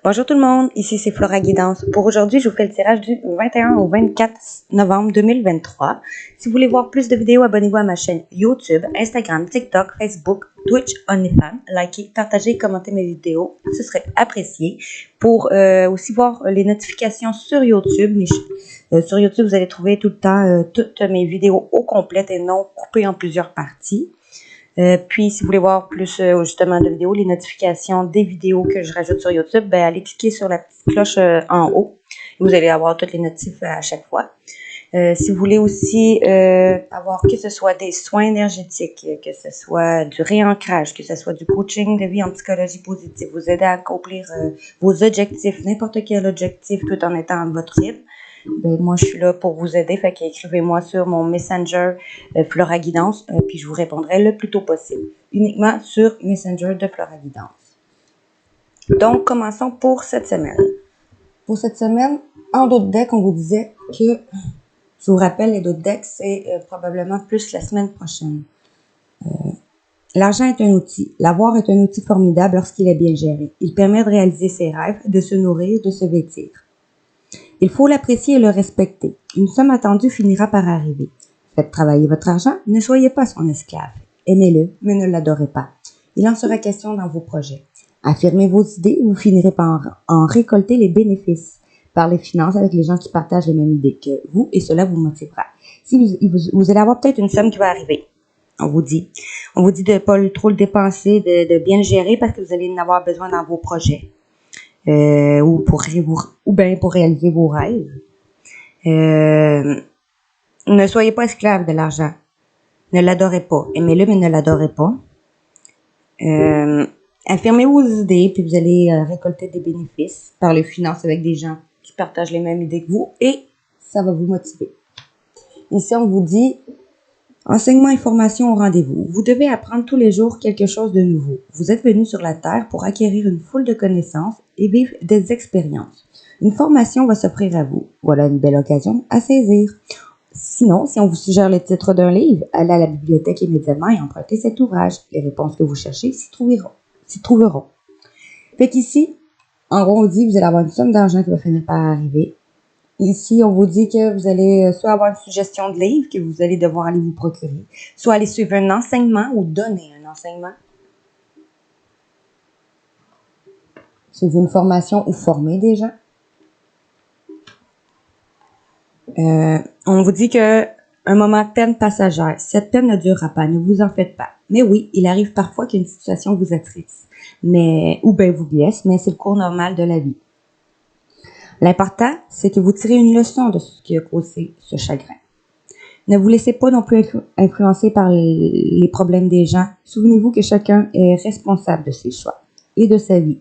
Bonjour tout le monde, ici c'est Flora Guidance. Pour aujourd'hui, je vous fais le tirage du 21 au 24 novembre 2023. Si vous voulez voir plus de vidéos, abonnez-vous à ma chaîne YouTube, Instagram, TikTok, Facebook, Twitch, OnlyFans. Likez, partagez, commentez mes vidéos, ce serait apprécié. Pour aussi voir les notifications sur YouTube, sur YouTube, vous allez trouver tout le temps toutes mes vidéos au complet et non coupées en plusieurs parties. Puis, si vous voulez voir plus justement de vidéos, les notifications des vidéos que je rajoute sur YouTube, allez cliquer sur la petite cloche en haut. Et vous allez avoir toutes les notifs à chaque fois. Si vous voulez aussi avoir que ce soit des soins énergétiques, que ce soit du réancrage, que ce soit du coaching de vie en psychologie positive, vous aider à accomplir vos objectifs, n'importe quel objectif tout en étant à votre rythme, moi, je suis là pour vous aider. Fait qu'écrivez-moi sur mon Messenger Flora Guidance, puis je vous répondrai le plus tôt possible. Uniquement sur Messenger de Flora Guidance. Donc, commençons pour cette semaine. Pour cette semaine, en dos de deck, on vous disait que, je vous rappelle, les dos de deck, c'est probablement plus la semaine prochaine. L'argent est un outil. L'avoir est un outil formidable lorsqu'il est bien géré. Il permet de réaliser ses rêves, de se nourrir, de se vêtir. Il faut l'apprécier et le respecter. Une somme attendue finira par arriver. Faites travailler votre argent, ne soyez pas son esclave. Aimez-le, mais ne l'adorez pas. Il en sera question dans vos projets. Affirmez vos idées et vous finirez par en récolter les bénéfices par les finances avec les gens qui partagent les mêmes idées que vous et cela vous motivera. Si vous allez avoir peut-être une somme qui va arriver. On vous dit de ne pas trop le dépenser, de bien le gérer parce que vous allez en avoir besoin dans vos projets. Ou pour réaliser vos rêves. Ne soyez pas esclave de l'argent. Ne l'adorez pas. Aimez-le, mais ne l'adorez pas. Affirmez vos idées, puis vous allez récolter des bénéfices par les finances avec des gens qui partagent les mêmes idées que vous, et ça va vous motiver. Ici, on vous dit enseignement et formation au rendez-vous. Vous devez apprendre tous les jours quelque chose de nouveau. Vous êtes venu sur la Terre pour acquérir une foule de connaissances et vivre des expériences. Une formation va s'offrir à vous. Voilà une belle occasion à saisir. Sinon, si on vous suggère le titre d'un livre, allez à la bibliothèque immédiatement et empruntez cet ouvrage. Les réponses que vous cherchez s'y trouveront. Fait qu'ici, en gros, on dit que vous allez avoir une somme d'argent qui va finir par arriver. Ici, on vous dit que vous allez soit avoir une suggestion de livre que vous allez devoir aller vous procurer, soit aller suivre un enseignement ou donner un enseignement. Suivre une formation ou former des gens. On vous dit que un moment de peine passagère. Cette peine ne durera pas, ne vous en faites pas. Mais oui, il arrive parfois qu'une situation vous attriste, ou vous blesse, mais c'est le cours normal de la vie. L'important, c'est que vous tirez une leçon de ce qui a causé ce chagrin. Ne vous laissez pas non plus influencer par les problèmes des gens. Souvenez-vous que chacun est responsable de ses choix et de sa vie.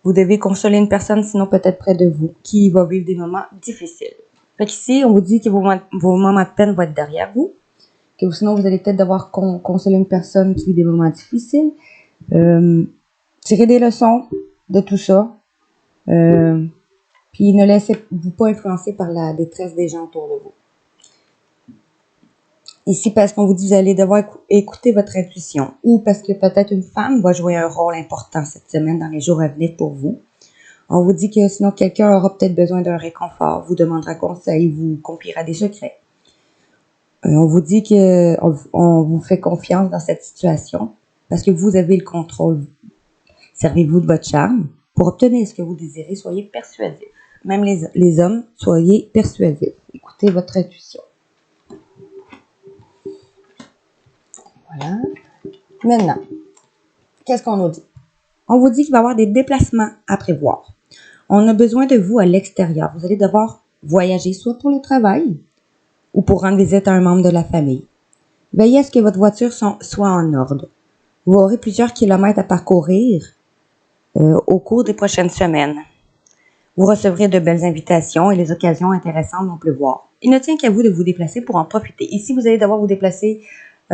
Vous devez consoler une personne, sinon peut-être près de vous, qui va vivre des moments difficiles. Fait qu'ici, on vous dit que vos moments de peine vont être derrière vous, que sinon vous allez peut-être devoir consoler une personne qui vit des moments difficiles. Tirez des leçons de tout ça. Puis ne laissez-vous pas influencer par la détresse des gens autour de vous. Ici, parce qu'on vous dit que vous allez devoir écouter votre intuition, ou parce que peut-être une femme va jouer un rôle important cette semaine dans les jours à venir pour vous. On vous dit que sinon quelqu'un aura peut-être besoin d'un réconfort, vous demandera conseil, vous confiera des secrets. On vous dit que on vous fait confiance dans cette situation parce que vous avez le contrôle. Servez-vous de votre charme pour obtenir ce que vous désirez, soyez persuasif. Même les hommes, soyez persuasifs. Écoutez votre intuition. Voilà. Maintenant, qu'est-ce qu'on nous dit? On vous dit qu'il va y avoir des déplacements à prévoir. On a besoin de vous à l'extérieur. Vous allez devoir voyager soit pour le travail ou pour rendre visite à un membre de la famille. Veillez à ce que votre voiture soit en ordre. Vous aurez plusieurs kilomètres à parcourir au cours des prochaines semaines. Vous recevrez de belles invitations et les occasions intéressantes vont pleuvoir. Il ne tient qu'à vous de vous déplacer pour en profiter. Ici, vous allez devoir vous déplacer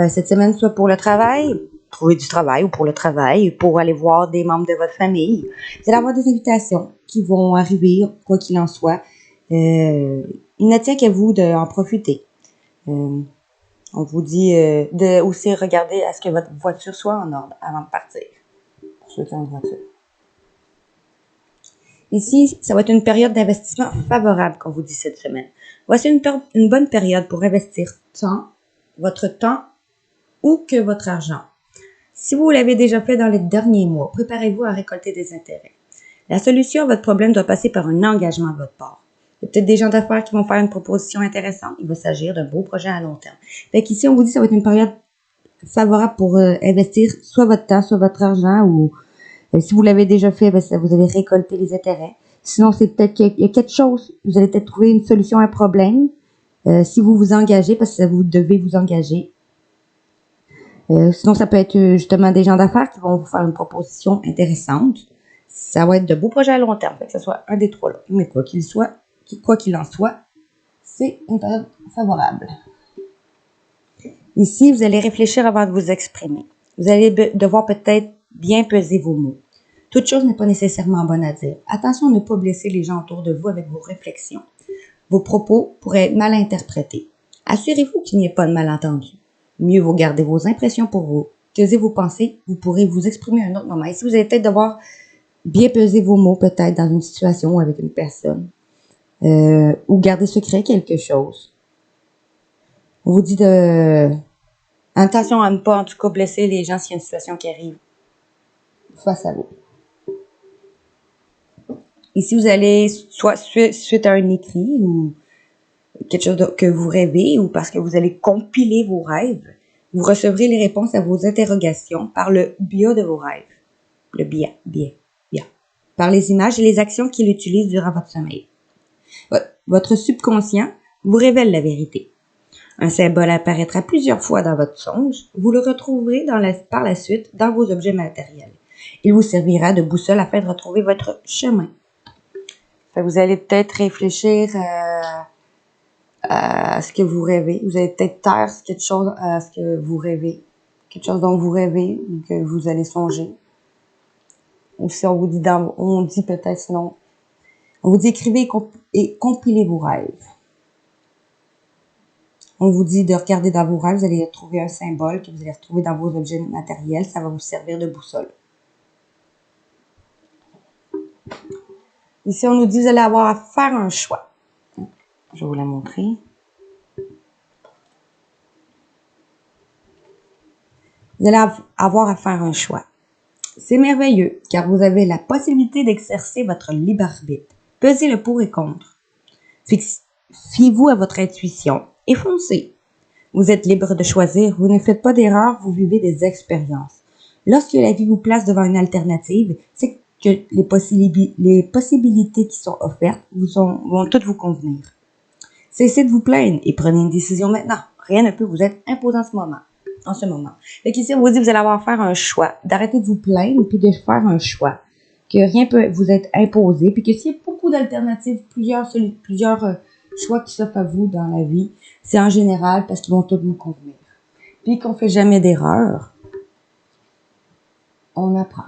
cette semaine soit pour le travail, trouver du travail ou pour le travail, pour aller voir des membres de votre famille. Vous allez avoir des invitations qui vont arriver, quoi qu'il en soit. Il ne tient qu'à vous d'en profiter. On vous dit de aussi regarder à ce que votre voiture soit en ordre avant de partir, pour ceux qui ont une voiture. Ici, ça va être une période d'investissement favorable qu'on vous dit cette semaine. Voici une bonne période pour investir votre temps ou que votre argent. Si vous l'avez déjà fait dans les derniers mois, préparez-vous à récolter des intérêts. La solution à votre problème doit passer par un engagement de votre part. Il y a peut-être des gens d'affaires qui vont faire une proposition intéressante. Il va s'agir d'un beau projet à long terme. Fait qu'ici, on vous dit que ça va être une période favorable pour investir soit votre temps, soit votre argent, ou si vous l'avez déjà fait, vous allez récolter les intérêts. Sinon, c'est peut-être qu'il y a quelque chose, vous allez peut-être trouver une solution à un problème. Si vous vous engagez, parce que vous devez vous engager. Sinon, ça peut être justement des gens d'affaires qui vont vous faire une proposition intéressante. Ça va être de beaux projets à long terme, que ce soit un des trois là. Mais quoi qu'il en soit, c'est une période favorable. Ici, vous allez réfléchir avant de vous exprimer. Vous allez devoir peut-être bien peser vos mots. Toute chose n'est pas nécessairement bonne à dire. Attention à ne pas blesser les gens autour de vous avec vos réflexions. Vos propos pourraient être mal interprétés. Assurez-vous qu'il n'y ait pas de malentendu. Mieux vaut garder vos impressions pour vous. Taisez vos pensées, vous pourrez vous exprimer à un autre moment. Ici, vous allez peut-être devoir bien peser vos mots peut-être dans une situation ou avec une personne. Ou garder secret quelque chose. On vous dit de... Attention à ne pas, en tout cas, blesser les gens s'il y a une situation qui arrive face à vous. Ici, vous allez, soit suite à un écrit ou quelque chose que vous rêvez ou parce que vous allez compiler vos rêves, vous recevrez les réponses à vos interrogations par le biais de vos rêves. Le biais. Par les images et les actions qu'il utilise durant votre sommeil. Votre subconscient vous révèle la vérité. Un symbole apparaîtra plusieurs fois dans votre songe. Vous le retrouverez par la suite dans vos objets matériels. Il vous servira de boussole afin de retrouver votre chemin. Vous allez peut-être réfléchir à ce que vous rêvez. Vous allez peut-être taire quelque chose à ce que vous rêvez. Quelque chose dont vous rêvez ou que vous allez songer. Ou si on vous dit on dit peut-être sinon. On vous dit écrivez et compilez vos rêves. On vous dit de regarder dans vos rêves, vous allez trouver un symbole que vous allez retrouver dans vos objets matériels. Ça va vous servir de boussole. Ici, on nous dit vous allez avoir à faire un choix. Je vais vous la montrer. Vous allez avoir à faire un choix. C'est merveilleux, car vous avez la possibilité d'exercer votre libre arbitre. Pesez le pour et contre. Fiez-vous à votre intuition et foncez. Vous êtes libre de choisir, vous ne faites pas d'erreurs, vous vivez des expériences. Lorsque la vie vous place devant une alternative, c'est que les possibilités qui sont offertes vont toutes vous convenir. Cessez de vous plaindre et prenez une décision maintenant. Rien ne peut vous être imposé en ce moment. Fait qu'ici, on vous dit que vous allez avoir à faire un choix. D'arrêter de vous plaindre puis de faire un choix. Que rien peut vous être imposé. Puis que s'il y a beaucoup d'alternatives, plusieurs choix qui s'offrent à vous dans la vie, c'est en général parce qu'ils vont tous vous convenir. Puis qu'on fait jamais d'erreur, on apprend.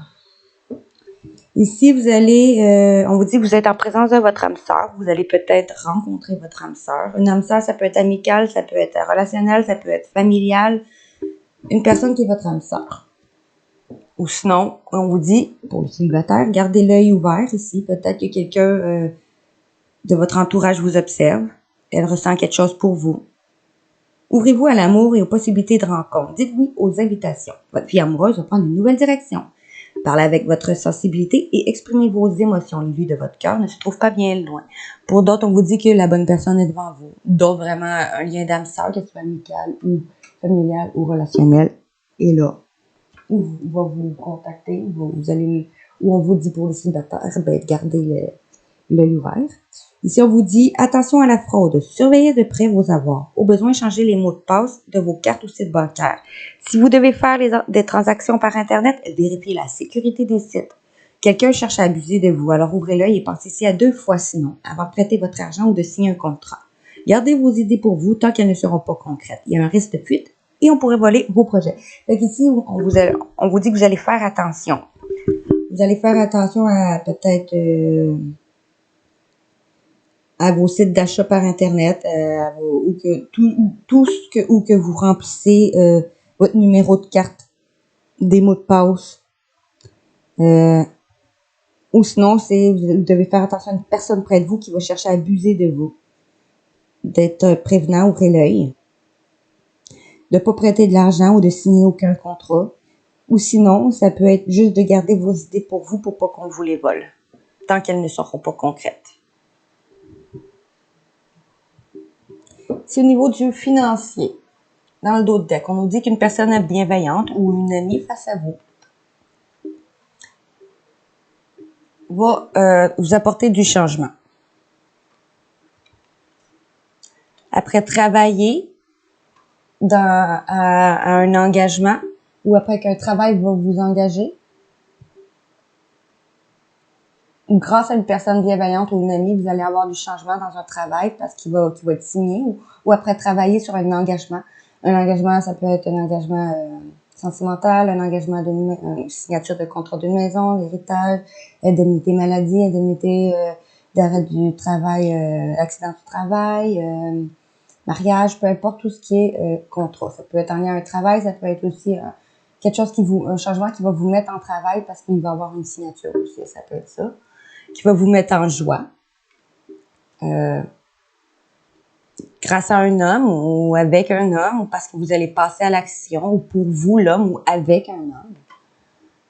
Ici, on vous dit que vous êtes en présence de votre âme sœur. Vous allez peut-être rencontrer votre âme sœur. Une âme sœur, ça peut être amical, ça peut être relationnel, ça peut être familial. Une personne qui est votre âme sœur. Ou sinon, on vous dit, pour le célibataire, gardez l'œil ouvert ici. Peut-être que quelqu'un de votre entourage vous observe. Elle ressent quelque chose pour vous. Ouvrez-vous à l'amour et aux possibilités de rencontre. Dites oui aux invitations. Votre vie amoureuse va prendre une nouvelle direction. Parlez avec votre sensibilité et exprimez vos émotions. L'élu de votre cœur ne se trouve pas bien loin. Pour d'autres, on vous dit que la bonne personne est devant vous. D'autres, vraiment, un lien d'âme sœur, que ce soit amical ou familial ou relationnel, est là. Ou va vous contacter, ou on vous dit pour les célibataires, gardez l'œil ouvert. Ici, on vous dit, attention à la fraude. Surveillez de près vos avoirs. Au besoin, changez les mots de passe de vos cartes ou sites bancaires. Si vous devez faire des transactions par Internet, vérifiez la sécurité des sites. Quelqu'un cherche à abuser de vous, alors ouvrez l'œil et pensez-y à 2 fois sinon, avant de prêter votre argent ou de signer un contrat. Gardez vos idées pour vous tant qu'elles ne seront pas concrètes. Il y a un risque de fuite et on pourrait voler vos projets. Donc ici, on vous dit que vous allez faire attention. Vous allez faire attention à peut-être... à vos sites d'achat par Internet, ou que vous remplissez votre numéro de carte, des mots de passe, Ou sinon, vous devez faire attention à une personne près de vous qui va chercher à abuser de vous. D'être prévenant, ouvrez l'œil. De ne pas prêter de l'argent ou de signer aucun contrat. Ou sinon, ça peut être juste de garder vos idées pour vous pour pas qu'on vous les vole. Tant qu'elles ne seront pas concrètes. C'est au niveau du financier. Dans le dos de deck, on nous dit qu'une personne bienveillante ou une amie face à vous va vous apporter du changement. Après travailler à un engagement ou après qu'un travail va vous engager, ou grâce à une personne bienveillante ou une amie, vous allez avoir du changement dans un travail parce qu'il va être signé ou après travailler sur un engagement. Un engagement, ça peut être un engagement sentimental, un engagement une signature de contrat d'une maison, l'héritage, indemnité maladie, indemnité d'arrêt du travail, accident du travail, mariage, peu importe tout ce qui est contrat. Ça peut être en lien avec un travail, ça peut être aussi quelque chose un changement qui va vous mettre en travail parce qu'il va y avoir une signature aussi, ça peut être ça, qui va vous mettre en joie. Grâce à un homme ou avec un homme, ou parce que vous allez passer à l'action, ou pour vous, l'homme, ou avec un homme,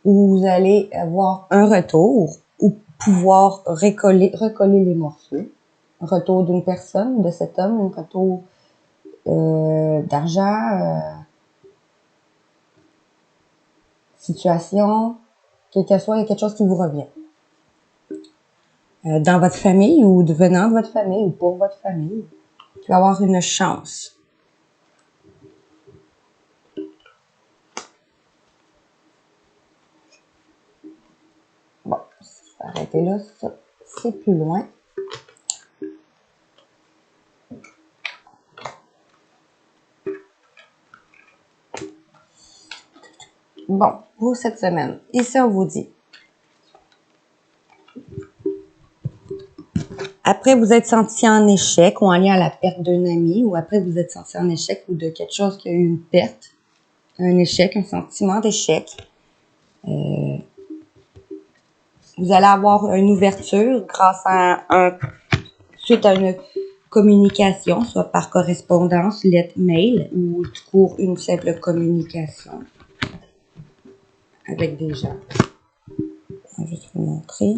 où vous allez avoir un retour, ou pouvoir recoller les morceaux. Un retour d'une personne, de cet homme, un retour d'argent, situation, quel que soit, il y a quelque chose qui vous revient. Dans votre famille, ou venant de votre famille, ou pour votre famille. Tu vas avoir une chance. Bon, je vais arrêter là, ça, c'est plus loin. Bon, pour cette semaine, ici on vous dit. Après vous êtes senti en échec ou en lien à la perte d'un ami, ou après vous êtes senti en échec ou de quelque chose qui a eu une perte, un échec, un sentiment d'échec. Vous allez avoir une ouverture grâce à suite à une communication, soit par correspondance, lettre, mail, ou pour une simple communication avec des gens. Je vais juste vous montrer.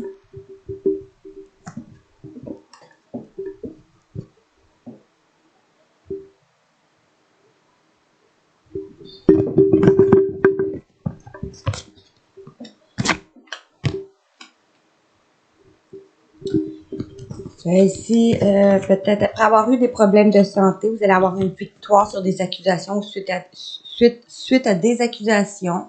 Ici, peut-être après avoir eu des problèmes de santé, vous allez avoir une victoire sur des accusations ou suite à des accusations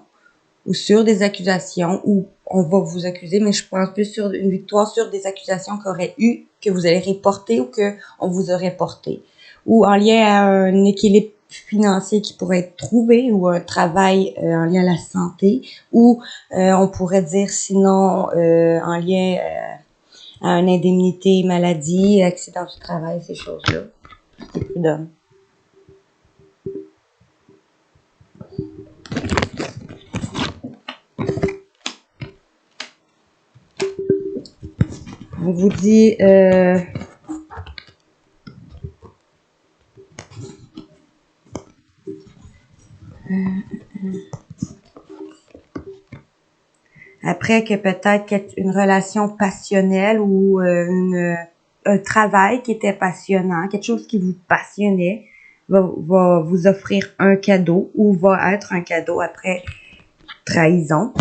ou sur des accusations où on va vous accuser, mais je pense plus sur une victoire sur des accusations que vous allez reporter ou que on vous aurait porté. Ou en lien à un équilibre financier qui pourrait être trouvé ou un travail en lien à la santé ou on pourrait dire sinon en lien à une indemnité maladie, accident du travail, ces choses-là. C'est plus d'hommes. On vous dit après que peut-être une relation passionnelle ou un travail qui était passionnant, quelque chose qui vous passionnait, va vous offrir un cadeau ou va être un cadeau après trahison.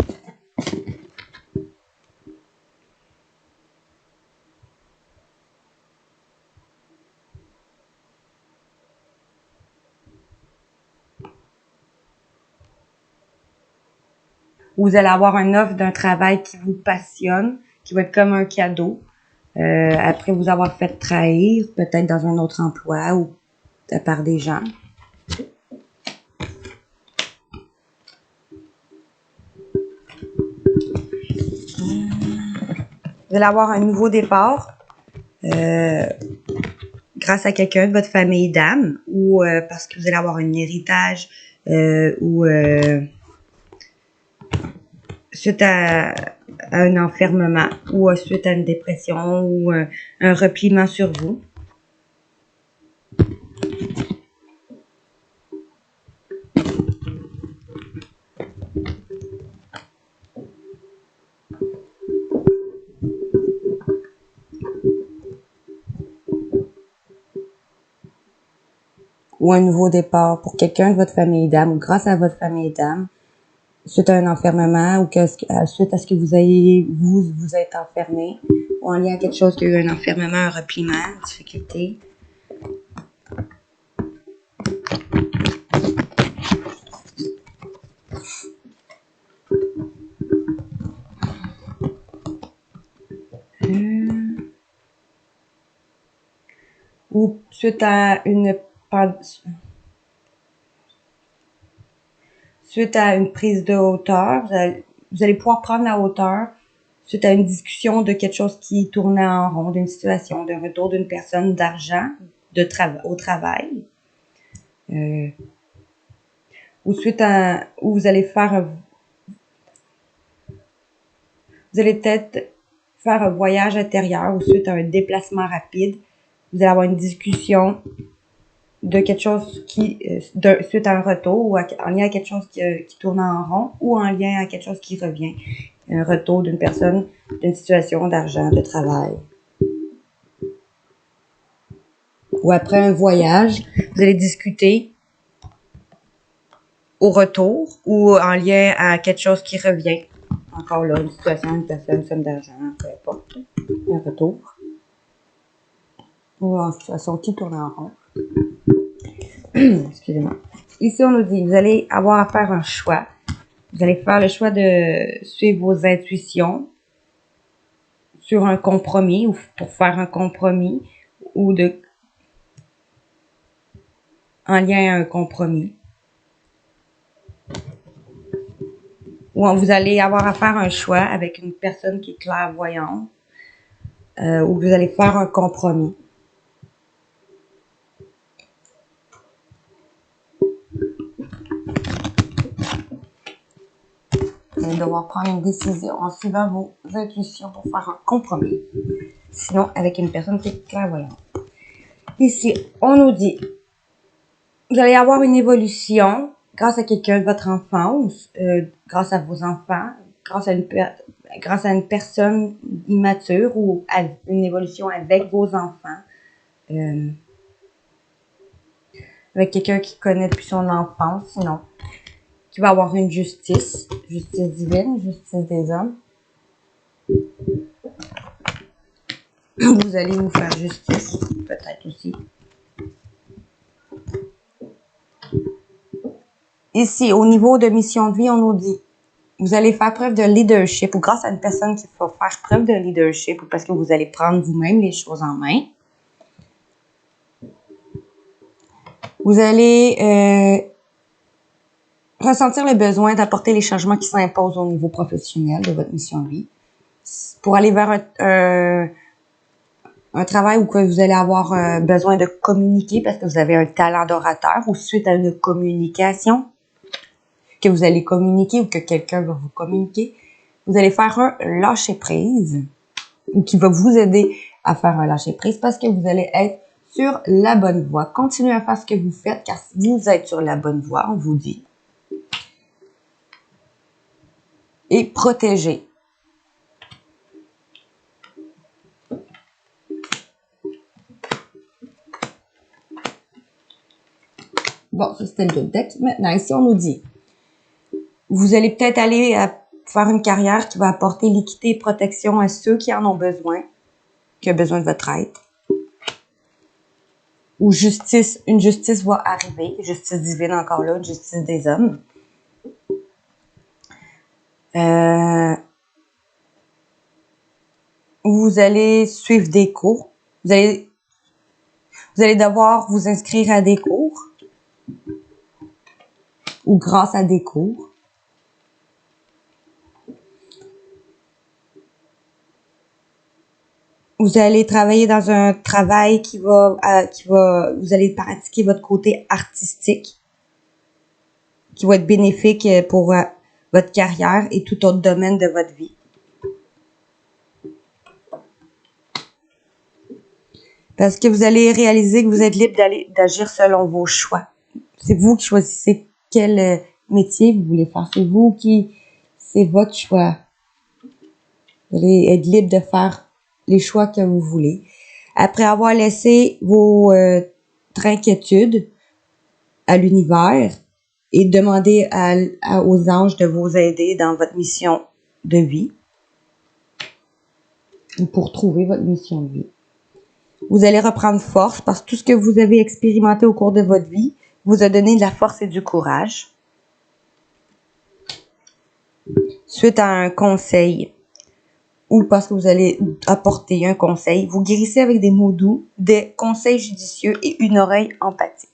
Vous allez avoir une offre d'un travail qui vous passionne, qui va être comme un cadeau. Après vous avoir fait trahir, peut-être dans un autre emploi ou par des gens. Vous allez avoir un nouveau départ grâce à quelqu'un de votre famille d'âme ou parce que vous allez avoir un héritage ou suite à à un enfermement ou suite à une dépression ou un repliement sur vous. Ou un nouveau départ pour quelqu'un de votre famille d'âme ou grâce à votre famille d'âme, suite à un enfermement ou suite à ce que vous êtes enfermé ou en lien à quelque chose qui a eu un enfermement, un repliement, une difficulté. Ou suite à une prise de hauteur, vous allez pouvoir prendre la hauteur suite à une discussion de quelque chose qui tournait en rond, d'une situation, d'un retour d'une personne, d'argent, au travail. Ou suite à où vous allez peut-être faire un voyage intérieur ou suite à un déplacement rapide, vous allez avoir une discussion de quelque chose suite à un retour ou en lien à quelque chose qui tourne en rond ou en lien à quelque chose qui revient. Un retour d'une personne, d'une situation d'argent, de travail. Ou après un voyage, vous allez discuter au retour ou en lien à quelque chose qui revient. Encore là, une situation, une personne, une somme d'argent, peu importe. Un retour. Ou en situation qui tourne en rond. Excusez-moi. Ici, on nous dit, vous allez avoir à faire un choix. Vous allez faire le choix de suivre vos intuitions sur un compromis ou pour faire un compromis ou en lien à un compromis. Ou vous allez avoir à faire un choix avec une personne qui est clairvoyante ou vous allez faire un compromis. Vous allez devoir prendre une décision en suivant vos intuitions pour faire un compromis. Sinon, avec une personne qui est clairvoyante. Ici, on nous dit, vous allez avoir une évolution grâce à quelqu'un de votre enfance, grâce à vos enfants, grâce à une personne immature ou à une évolution avec vos enfants. Avec quelqu'un qui connaît depuis son enfance, sinon, qui va avoir une justice divine, justice des hommes. Vous allez vous faire justice, peut-être aussi. Ici, au niveau de mission de vie, on nous dit, vous allez faire preuve de leadership ou grâce à une personne qui va faire preuve de leadership ou parce que vous allez prendre vous-même les choses en main. Vous allez ressentir le besoin d'apporter les changements qui s'imposent au niveau professionnel de votre mission de vie pour aller vers un travail où que vous allez avoir besoin de communiquer parce que vous avez un talent d'orateur ou suite à une communication que vous allez communiquer ou que quelqu'un va vous communiquer, vous allez faire un lâcher-prise ou qui va vous aider à faire un lâcher-prise parce que vous allez être sur la bonne voie. Continuez à faire ce que vous faites car vous êtes sur la bonne voie, on vous dit. Et protégez. Bon, ça c'était le deck. Maintenant, ici, on nous dit, vous allez peut-être aller faire une carrière qui va apporter l'équité et protection à ceux qui en ont besoin, qui ont besoin de votre aide. Ou une justice va arriver, justice divine encore là, une justice des hommes. Vous allez suivre des cours. Vous allez devoir vous inscrire à des cours ou grâce à des cours. Vous allez travailler dans un travail vous allez pratiquer votre côté artistique qui va être bénéfique pour votre carrière et tout autre domaine de votre vie. Parce que vous allez réaliser que vous êtes libre d'agir selon vos choix. C'est vous qui choisissez quel métier vous voulez faire. C'est votre choix. Vous allez être libre de faire les choix que vous voulez. Après avoir laissé vos inquiétudes à l'univers et demander aux anges de vous aider dans votre mission de vie ou pour trouver votre mission de vie. Vous allez reprendre force parce que tout ce que vous avez expérimenté au cours de votre vie vous a donné de la force et du courage. Suite à un conseil ou parce que vous allez apporter un conseil, vous guérissez avec des mots doux, des conseils judicieux et une oreille empathique.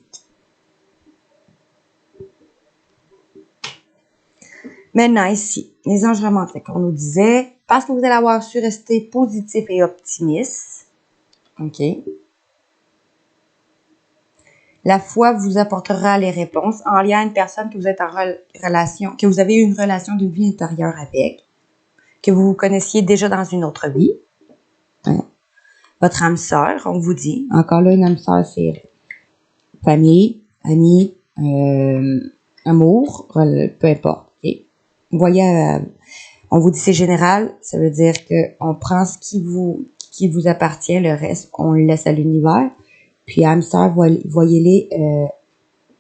Maintenant ici, les anges romantiques, on nous disait, parce que vous allez avoir su rester positif et optimiste, ok. La foi vous apportera les réponses en lien à une personne que vous êtes en relation, que vous avez eu une relation de vie intérieure avec, que vous vous connaissiez déjà dans une autre vie. Hein. Votre âme sœur, on vous dit. Encore là, une âme sœur, c'est famille, amis, amour, peu importe. Okay. Vous voyez, on vous dit c'est général, ça veut dire qu'on prend ce qui vous appartient, le reste, on le laisse à l'univers. Puis âme sœur, voyez-les,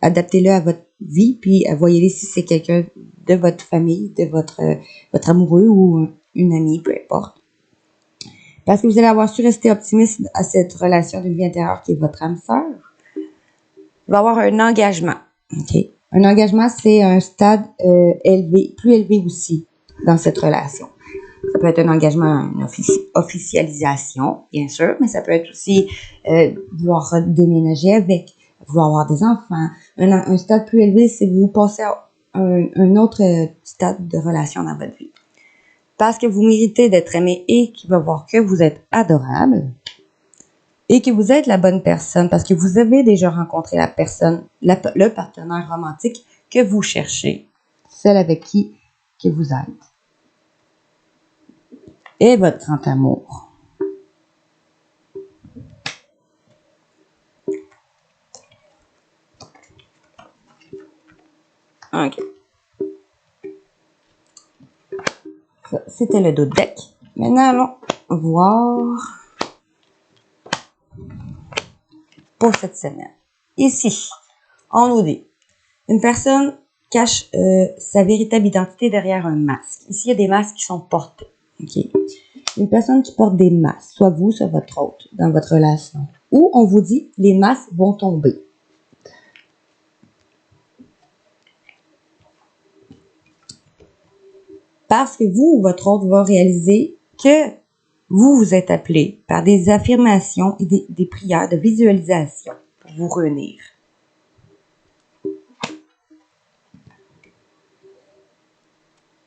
adaptez-le à votre vie, puis voyez-les si c'est quelqu'un de votre famille, de votre amoureux ou une amie, peu importe. Parce que vous allez avoir su rester optimiste à cette relation de vie intérieure qui est votre âme sœur. Il va y avoir un engagement. Okay. Un engagement, c'est un stade plus élevé aussi dans cette relation. Ça peut être un engagement, une officialisation, bien sûr, mais ça peut être aussi vouloir déménager avec, vouloir avoir des enfants. Un stade plus élevé, c'est vous passez à un autre stade de relation dans votre vie. Parce que vous méritez d'être aimé et qu'il va voir que vous êtes adorable et que vous êtes la bonne personne parce que vous avez déjà rencontré la personne, le partenaire romantique que vous cherchez, celle avec qui que vous êtes. Et votre grand amour. OK. C'était le dos de deck. Maintenant, allons voir pour cette semaine. Ici, on nous dit, une personne cache sa véritable identité derrière un masque. Ici, il y a des masques qui sont portés. Okay. Une personne qui porte des masques, soit vous, soit votre autre, dans votre relation. Ou on vous dit, les masques vont tomber. Parce que vous ou votre autre va réaliser que vous êtes appelé par des affirmations et des prières de visualisation pour vous réunir.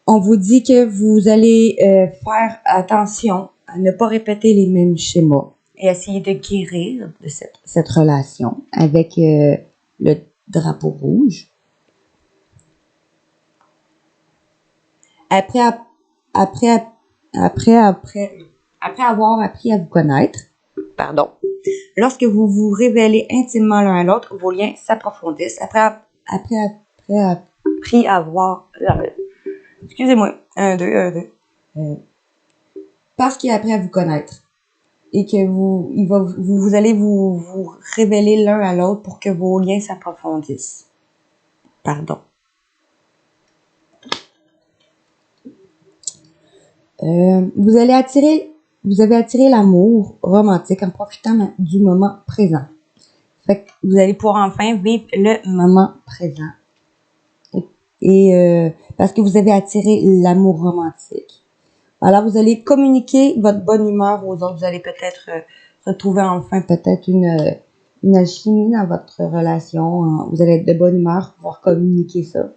On vous dit que vous allez faire attention à ne pas répéter les mêmes schémas et essayer de guérir de cette relation avec le drapeau rouge. Après avoir appris à vous connaître, lorsque vous vous révélez intimement l'un à l'autre, vos liens s'approfondissent. Après avoir... Excusez-moi. 1, 2. Parce qu'il a appris à vous connaître. Et que vous allez vous révéler l'un à l'autre pour que vos liens s'approfondissent. Vous avez attiré l'amour romantique en profitant du moment présent. Fait que vous allez pouvoir enfin vivre le moment présent. Et parce que vous avez attiré l'amour romantique. Alors, vous allez communiquer votre bonne humeur aux autres. Vous allez peut-être retrouver enfin peut-être une alchimie dans votre relation. Vous allez être de bonne humeur, pouvoir communiquer ça.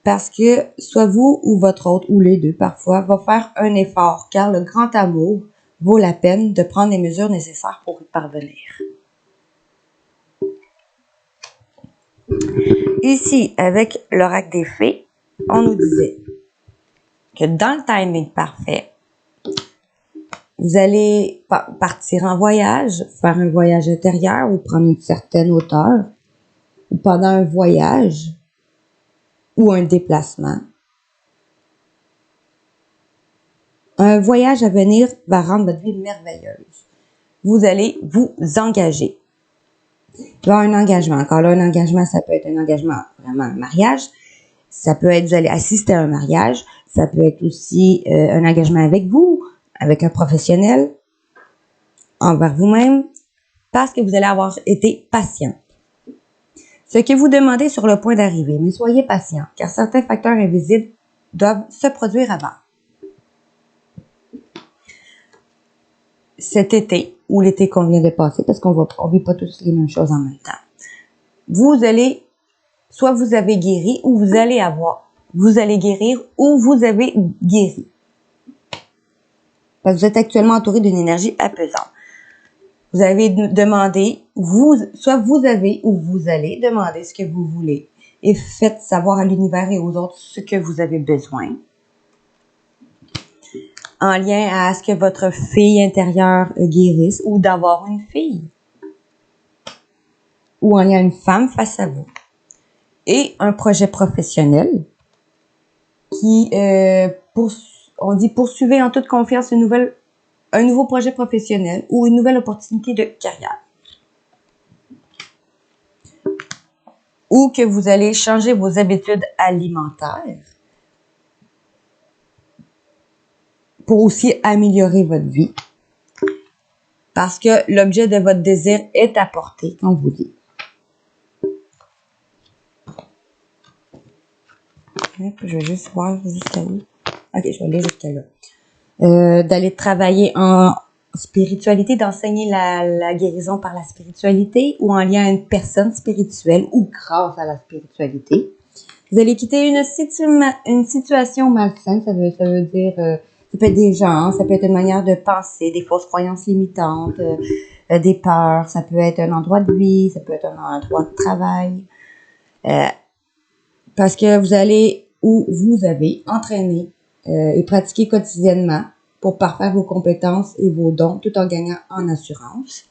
Parce que soit vous ou votre autre, ou les deux parfois, va faire un effort, car le grand amour vaut la peine de prendre les mesures nécessaires pour y parvenir. Ici, avec l'oracle des fées, on nous disait que dans le timing parfait, Vous allez partir en voyage, faire un voyage intérieur ou prendre une certaine hauteur. Ou pendant un voyage ou un déplacement. Un voyage à venir va rendre votre vie merveilleuse. Vous allez vous engager. Il va y avoir un engagement. Encore là, un engagement, ça peut être un engagement vraiment un mariage. Ça peut être, vous allez assister à un mariage. Ça peut être aussi un engagement avec vous, avec un professionnel, envers vous-même, parce que vous allez avoir été patient. Ce que vous demandez sur le point d'arriver, mais soyez patient, car certains facteurs invisibles doivent se produire avant. Cet été, ou l'été qu'on vient de passer, parce qu'on ne vit pas tous les mêmes choses en même temps, vous allez, soit vous avez guéri, ou vous allez guérir, ou vous avez guéri. Parce que vous êtes actuellement entouré d'une énergie apaisante. Vous avez demandé, soit vous avez ou vous allez demander ce que vous voulez et faites savoir à l'univers et aux autres ce que vous avez besoin. En lien à ce que votre fille intérieure guérisse ou d'avoir une fille. Ou en lien à une femme face à vous. Et un projet professionnel qui, on dit poursuivez en toute confiance un nouveau projet professionnel ou une nouvelle opportunité de carrière. Ou que vous allez changer vos habitudes alimentaires pour aussi améliorer votre vie. Parce que l'objet de votre désir est à portée, on vous dit. Je vais juste voir jusqu'à où. Ok, je vais aller jusqu'à là. D'aller travailler en spiritualité, d'enseigner la guérison par la spiritualité ou en lien à une personne spirituelle ou grâce à la spiritualité. Vous allez quitter une situation malsaine, ça veut dire, ça peut être des gens, ça peut être une manière de penser, des fausses croyances limitantes, des peurs, ça peut être un endroit de vie, ça peut être un endroit de travail. Parce que vous avez entraîné et pratiqué quotidiennement pour parfaire vos compétences et vos dons tout en gagnant en assurance.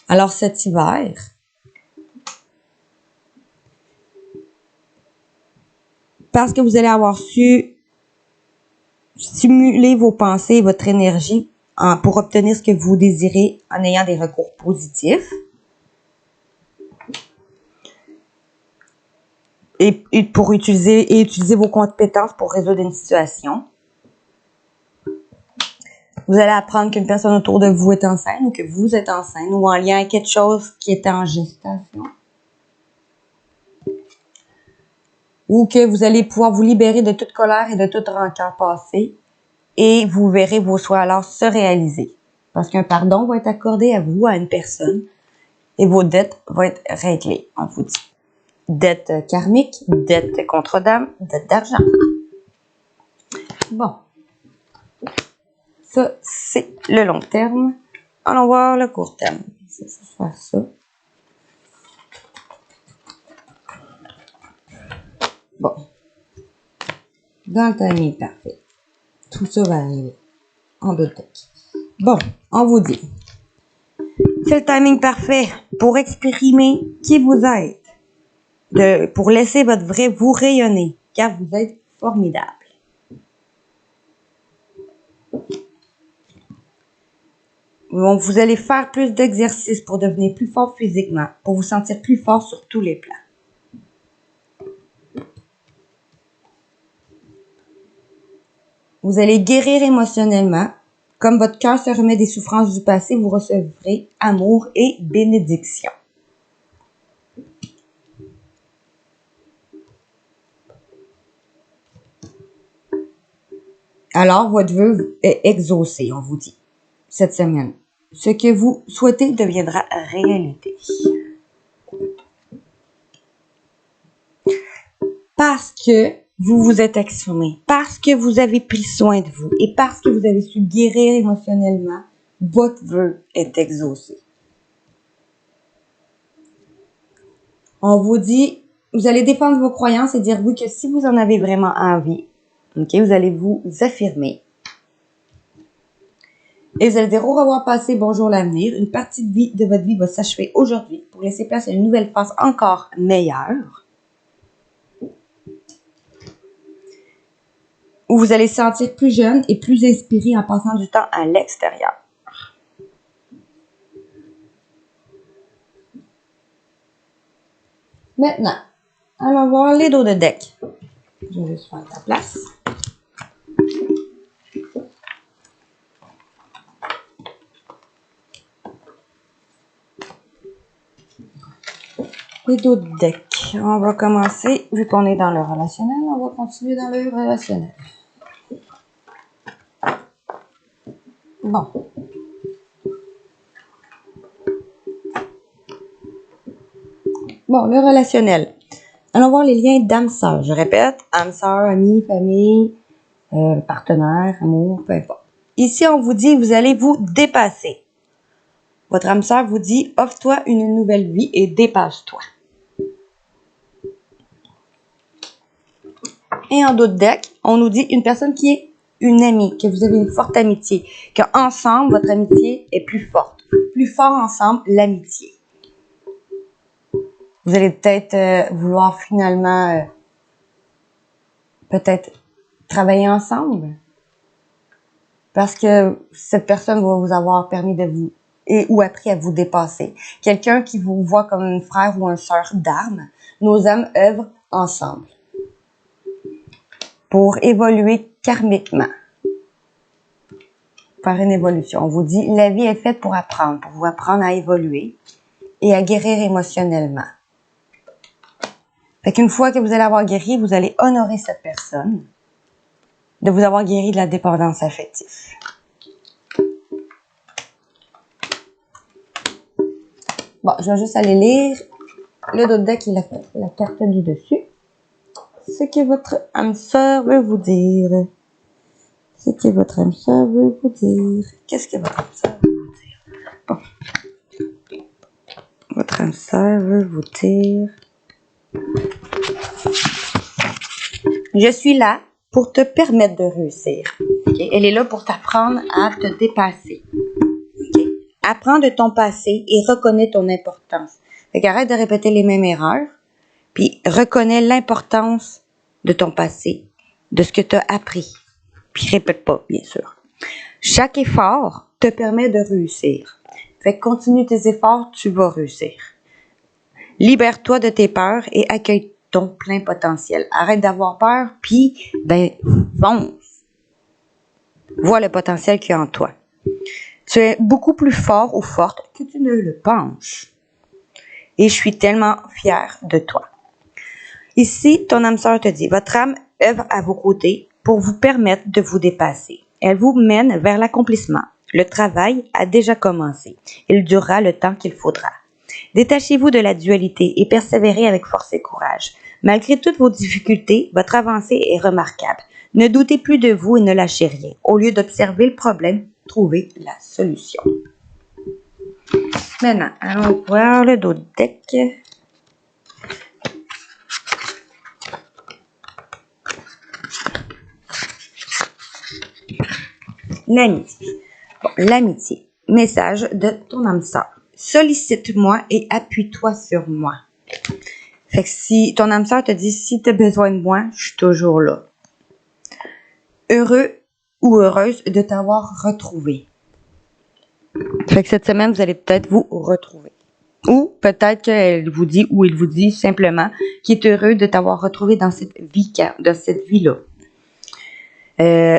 Alors cet hiver, parce que vous allez avoir su stimuler vos pensées et votre énergie pour obtenir ce que vous désirez en ayant des recours positifs. Et pour utiliser vos compétences pour résoudre une situation. Vous allez apprendre qu'une personne autour de vous est enceinte ou que vous êtes enceinte ou en lien avec quelque chose qui est en gestation. Ou que vous allez pouvoir vous libérer de toute colère et de toute rancœur passée et vous verrez vos souhaits alors se réaliser. Parce qu'un pardon va être accordé à vous, à une personne et vos dettes vont être réglées, on vous dit. Dette karmique, dette contre dame, dette d'argent. Bon. Ça, c'est le long terme. Allons voir le court terme. Je vais faire ça. Bon. Dans le timing parfait. Tout ça va arriver. En deux temps. Bon, on vous dit. C'est le timing parfait pour exprimer qui vous êtes. Pour laisser votre vrai vous rayonner, car vous êtes formidable. Donc, vous allez faire plus d'exercices pour devenir plus fort physiquement, pour vous sentir plus fort sur tous les plans. Vous allez guérir émotionnellement. Comme votre cœur se remet des souffrances du passé, vous recevrez amour et bénédiction. Alors, votre vœu est exaucé, on vous dit, cette semaine. Ce que vous souhaitez deviendra réalité. Parce que vous vous êtes exprimé, parce que vous avez pris soin de vous et parce que vous avez su guérir émotionnellement, votre vœu est exaucé. On vous dit, vous allez défendre vos croyances et dire oui que si vous en avez vraiment envie, ok, vous allez vous affirmer Et vous allez dire au revoir passé, bonjour l'avenir. Une partie de votre vie va s'achever aujourd'hui pour laisser place à une nouvelle phase encore meilleure. Où vous allez sentir plus jeune et plus inspiré en passant du temps à l'extérieur. Maintenant, allons voir les dos de deck. Je vais juste faire la place. Les dos de deck. On va commencer, vu qu'on est dans le relationnel, on va continuer dans le relationnel. Bon. Bon, le relationnel. Allons voir les liens d'âme-sœur. Je répète, âme-sœur, ami, famille, partenaire, amour, peu importe. Ici, on vous dit, vous allez vous dépasser. Votre âme-sœur vous dit, offre-toi une nouvelle vie et dépasse-toi. Et en dos de deck, on nous dit une personne qui est une amie, que vous avez une forte amitié, qu'ensemble, votre amitié est plus forte. Plus fort ensemble, l'amitié. Vous allez peut-être vouloir finalement peut-être travailler ensemble. Parce que cette personne va vous avoir permis de vous ou appris à vous dépasser. Quelqu'un qui vous voit comme un frère ou une sœur d'armes. Nos âmes œuvrent ensemble pour évoluer karmiquement. Faire une évolution. On vous dit, la vie est faite pour apprendre, pour vous apprendre à évoluer et à guérir émotionnellement. Fait qu'une fois que vous allez avoir guéri, vous allez honorer cette personne de vous avoir guéri de la dépendance affective. Bon, je vais juste aller lire le dos de deck et la carte du dessus. Ce que votre âme sœur veut vous dire. Ce que votre âme sœur veut vous dire. Qu'est-ce que votre âme sœur veut vous dire? Bon. Votre âme sœur veut vous dire. Je suis là pour te permettre de réussir. Okay? Elle est là pour t'apprendre à te dépasser. Okay? Apprends de ton passé et reconnais ton importance. Fait qu'arrête de répéter les mêmes erreurs, puis reconnais l'importance de ton passé, de ce que tu as appris. Puis répète pas, bien sûr. Chaque effort te permet de réussir. Fait que continue tes efforts, tu vas réussir. Libère-toi de tes peurs et accueille ton plein potentiel. Arrête d'avoir peur, puis fonce. Vois le potentiel qu'il y a en toi. Tu es beaucoup plus fort ou forte que tu ne le penses. Et je suis tellement fière de toi. Ici, ton âme sœur te dit, votre âme œuvre à vos côtés pour vous permettre de vous dépasser. Elle vous mène vers l'accomplissement. Le travail a déjà commencé. Il durera le temps qu'il faudra. Détachez-vous de la dualité et persévérez avec force et courage. Malgré toutes vos difficultés, votre avancée est remarquable. Ne doutez plus de vous et ne lâchez rien. Au lieu d'observer le problème, trouvez la solution. Maintenant, allons voir le dos de deck. L'amitié. Bon, l'amitié. Message de ton âme sœur. Sollicite-moi et appuie-toi sur moi. Fait que si ton âme sœur te dit, si tu as besoin de moi, je suis toujours là. Heureux ou heureuse de t'avoir retrouvé. Fait que cette semaine, vous allez peut-être vous retrouver. Ou peut-être qu'elle vous dit, ou il vous dit simplement qu'il est heureux de t'avoir retrouvé dans cette vie-là.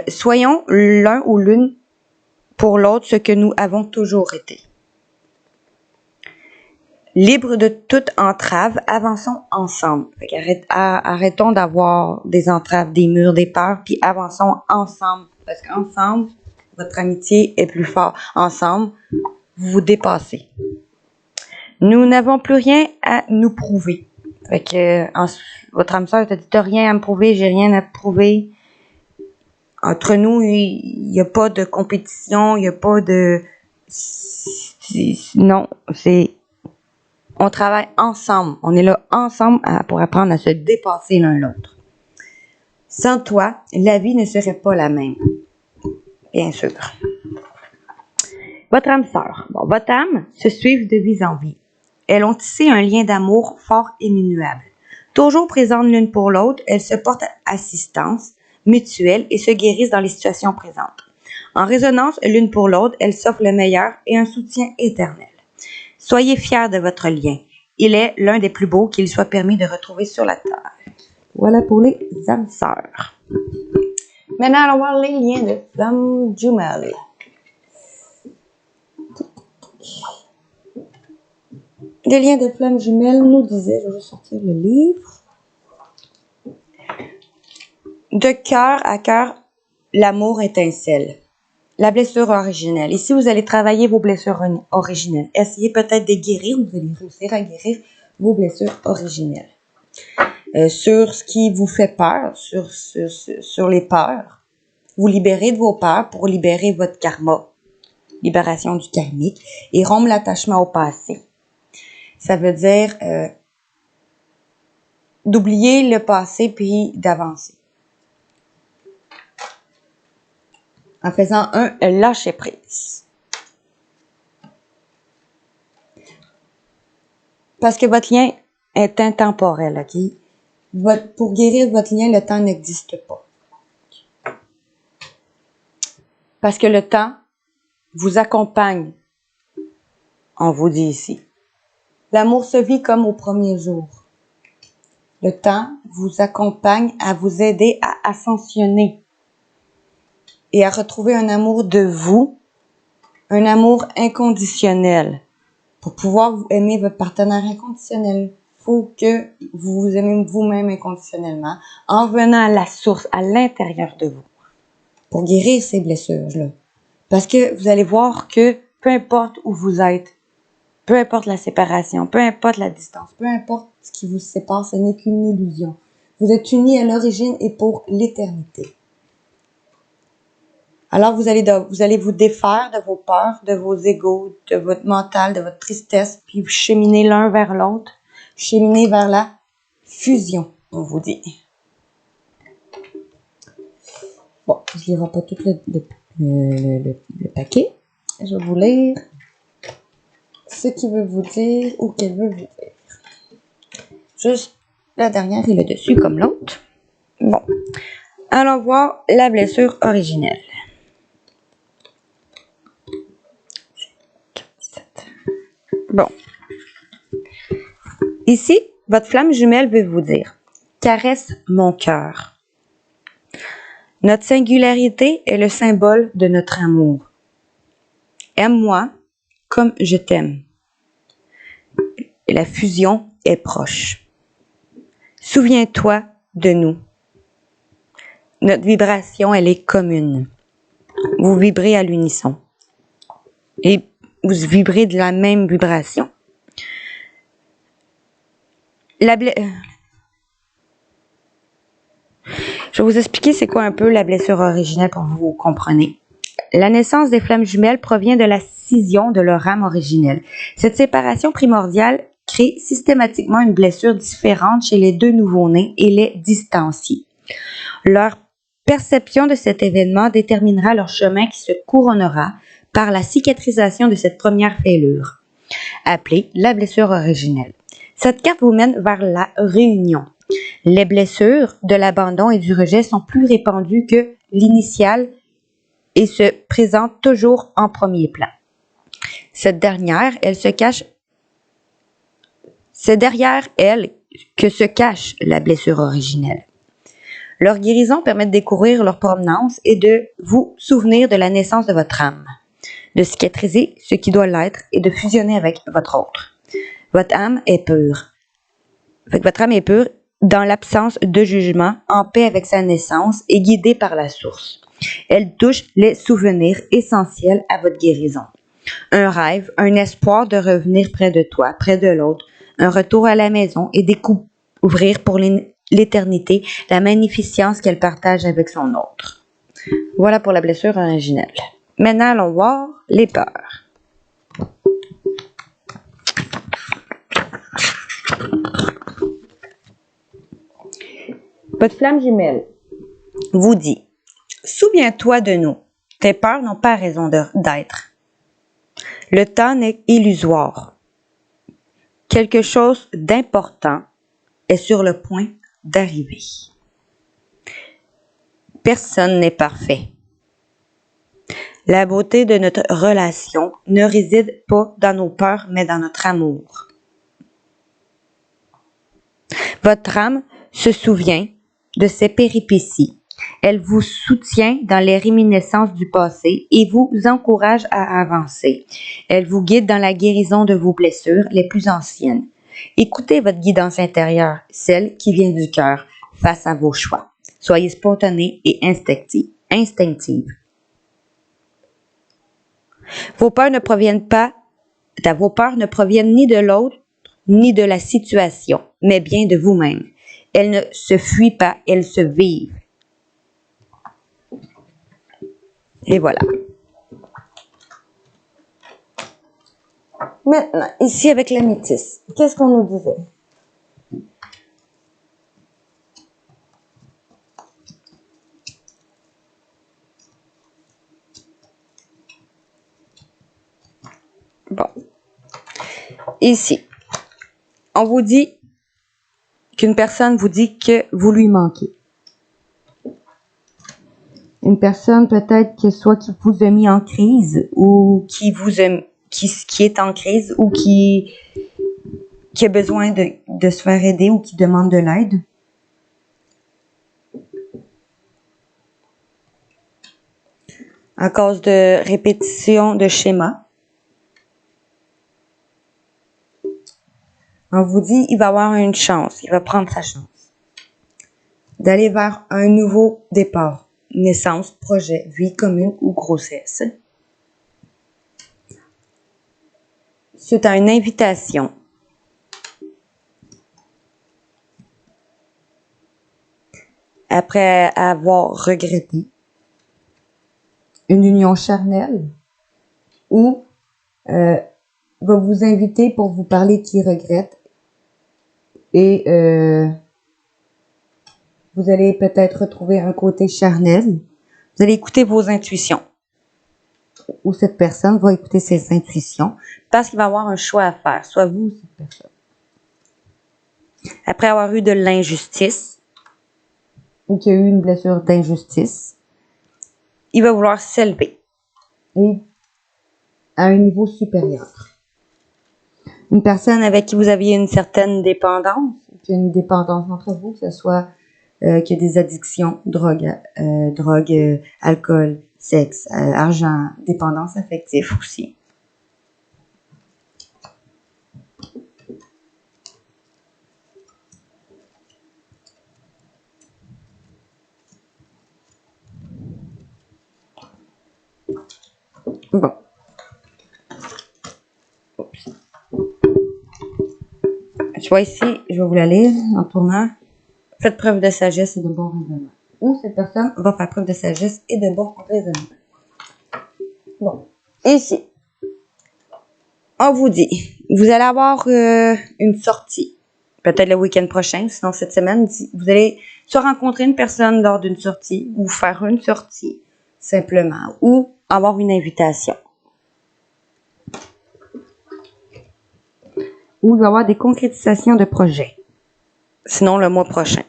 Soyons l'un ou l'une pour l'autre ce que nous avons toujours été. Libre de toute entrave, avançons ensemble. Arrêtons d'avoir des entraves, des murs, des peurs, puis avançons ensemble. Parce qu'ensemble, votre amitié est plus forte. Ensemble, vous vous dépassez. Nous n'avons plus rien à nous prouver. Fait que votre âme sœur te dit, t'as rien à me prouver, j'ai rien à te prouver. Entre nous, il n'y a pas de compétition, il n'y a pas de... Non, on travaille ensemble. On est là ensemble pour apprendre à se dépasser l'un l'autre. Sans toi, la vie ne serait pas la même. Bien sûr. Votre âme sœur. Bon, votre âme se suivent de vie en vie. Elles ont tissé un lien d'amour fort et immuable. Toujours présentes l'une pour l'autre, elles se portent assistance mutuelle et se guérissent dans les situations présentes. En résonance l'une pour l'autre, elles s'offrent le meilleur et un soutien éternel. Soyez fiers de votre lien. Il est l'un des plus beaux qu'il soit permis de retrouver sur la terre. Voilà pour les âmes sœurs. Maintenant, allons voir les liens de flammes jumelles. Les liens de flammes jumelles nous disaient, je vais sortir le livre. De cœur à cœur, l'amour étincelle. La blessure originelle. Ici, vous allez travailler vos blessures originelles. Essayez peut-être de guérir, vous allez réussir à guérir vos blessures originelles. Sur ce qui vous fait peur, sur les peurs. Vous libérez de vos peurs pour libérer votre karma. Libération du karmique et rompre l'attachement au passé. Ça veut dire d'oublier le passé puis d'avancer. En faisant un lâcher prise. Parce que votre lien est intemporel, ok? Pour guérir votre lien, le temps n'existe pas. Parce que le temps vous accompagne, on vous dit ici. L'amour se vit comme au premier jour. Le temps vous accompagne à vous aider à ascensionner et à retrouver un amour de vous, un amour inconditionnel. Pour pouvoir aimer votre partenaire inconditionnel, il faut que vous vous aimez vous-même inconditionnellement en venant à la source, à l'intérieur de vous, pour guérir ces blessures-là. Parce que vous allez voir que peu importe où vous êtes, peu importe la séparation, peu importe la distance, peu importe ce qui vous sépare, ce n'est qu'une illusion. Vous êtes unis à l'origine et pour l'éternité. Alors vous allez vous défaire de vos peurs, de vos égos, de votre mental, de votre tristesse, puis vous cheminez l'un vers l'autre, cheminez vers la fusion, on vous dit. Bon, je ne lirai pas tout le paquet. Je vais vous lire ce qu'il veut vous dire ou qu'elle veut vous dire. Juste la dernière et le dessus comme l'autre. Bon. Allons voir la blessure originelle. Bon. Ici, votre flamme jumelle veut vous dire « Caresse mon cœur ». Notre singularité est le symbole de notre amour. Aime-moi comme je t'aime. Et la fusion est proche. Souviens-toi de nous. Notre vibration, elle est commune. Vous vibrez à l'unisson. Et vous vibrez de la même vibration. Je vais vous expliquer c'est quoi un peu la blessure originelle pour que vous compreniez. La naissance des flammes jumelles provient de la scission de leur âme originelle. Cette séparation primordiale crée systématiquement une blessure différente chez les deux nouveau-nés et les distancie. Leur perception de cet événement déterminera leur chemin qui se couronnera par la cicatrisation de cette première fêlure, appelée la blessure originelle. Cette carte vous mène vers la réunion. Les blessures de l'abandon et du rejet sont plus répandues que l'initiale et se présentent toujours en premier plan. Cette dernière, elle se cache. C'est derrière elle que se cache la blessure originelle. Leur guérison permet de découvrir leur provenance et de vous souvenir de la naissance de votre âme, de cicatriser ce qui doit l'être et de fusionner avec votre autre. Votre âme est pure. Votre âme est pure dans l'absence de jugement, en paix avec sa naissance et guidée par la source. Elle touche les souvenirs essentiels à votre guérison. Un rêve, un espoir de revenir près de toi, près de l'autre, un retour à la maison et découvrir pour l'éternité la magnificence qu'elle partage avec son autre. Voilà pour la blessure originelle. Maintenant, allons voir les peurs. Votre flamme jumelle vous dit « Souviens-toi de nous. Tes peurs n'ont pas raison d'être. Le temps n'est illusoire. Quelque chose d'important est sur le point d'arriver. Personne n'est parfait. La beauté de notre relation ne réside pas dans nos peurs, mais dans notre amour. Votre âme se souvient de ses péripéties. Elle vous soutient dans les réminiscences du passé et vous encourage à avancer. Elle vous guide dans la guérison de vos blessures les plus anciennes. Écoutez votre guidance intérieure, celle qui vient du cœur, face à vos choix. Soyez spontané et instinctive. Vos peurs ne proviennent ni de l'autre, ni de la situation, mais bien de vous-même. Elles ne se fuient pas, elles se vivent. Et voilà. Maintenant, ici avec la métisse, qu'est-ce qu'on nous disait? Bon. Ici, on vous dit qu'une personne vous dit que vous lui manquez. Une personne peut-être que soit qui vous a mis en crise ou qui est en crise ou qui a besoin de se faire aider ou qui demande de l'aide. À cause de répétition de schémas. On vous dit il va avoir une chance, il va prendre sa chance. D'aller vers un nouveau départ. Naissance, projet, vie commune ou grossesse. C'est une invitation. Après avoir regretté une union charnelle ou va vous inviter pour vous parler qui regrette et vous allez peut-être retrouver un côté charnel. Vous allez écouter vos intuitions. Ou cette personne va écouter ses intuitions parce qu'il va avoir un choix à faire, soit vous ou cette personne. Après avoir eu de l'injustice ou qu'il y a eu une blessure d'injustice, il va vouloir s'élever et à un niveau supérieur. Une personne avec qui vous aviez une certaine dépendance, qu'il y a une dépendance entre vous, que ce soit qu'il y a des addictions, drogue, alcool, sexe, argent, dépendance affective aussi. Bon. Oups. Tu vois ici, je vais vous la lire en tournant. Faites preuve de sagesse et de bon raisonnement. Ou cette personne va faire preuve de sagesse et de bon raisonnement. Bon. Ici, on vous dit, vous allez avoir une sortie. Peut-être le week-end prochain, sinon cette semaine, vous allez soit rencontrer une personne lors d'une sortie, ou faire une sortie, simplement, ou avoir une invitation. Ou il va y avoir des concrétisations de projets. Sinon, le mois prochain.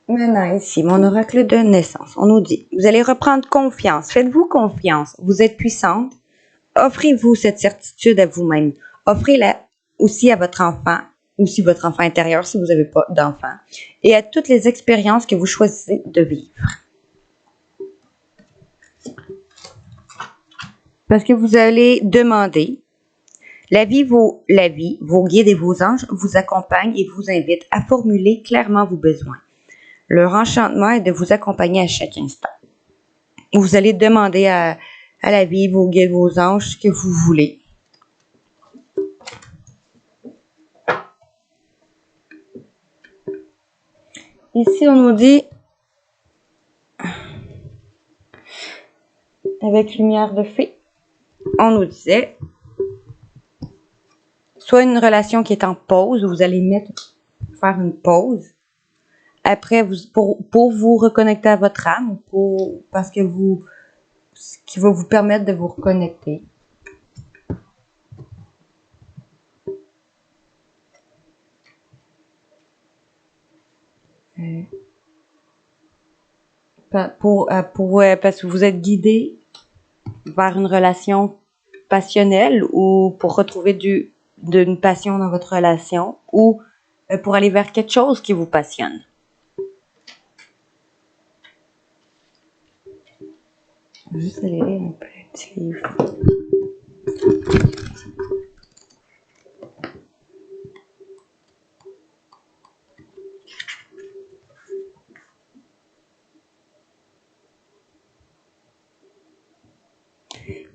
Maintenant, ici, mon oracle de naissance, on nous dit, vous allez reprendre confiance. Faites-vous confiance. Vous êtes puissante. Offrez-vous cette certitude à vous-même. Offrez-la aussi à votre enfant, aussi votre enfant intérieur si vous n'avez pas d'enfant, et à toutes les expériences que vous choisissez de vivre. Parce que vous allez demander, la vie, vos guides et vos anges vous accompagnent et vous invitent à formuler clairement vos besoins. Leur enchantement est de vous accompagner à chaque instant. Vous allez demander à la vie, vos guides, vos anges, ce que vous voulez. Ici, on nous dit, avec lumière de fée, on nous disait soit une relation qui est en pause, où vous allez faire une pause. Après, pour vous reconnecter à votre âme, parce que ce qui va vous permettre de vous reconnecter. Parce que vous êtes guidé vers une relation passionnelle ou pour retrouver d'une passion dans votre relation ou pour aller vers quelque chose qui vous passionne. Je vais juste aller lire un petit livre.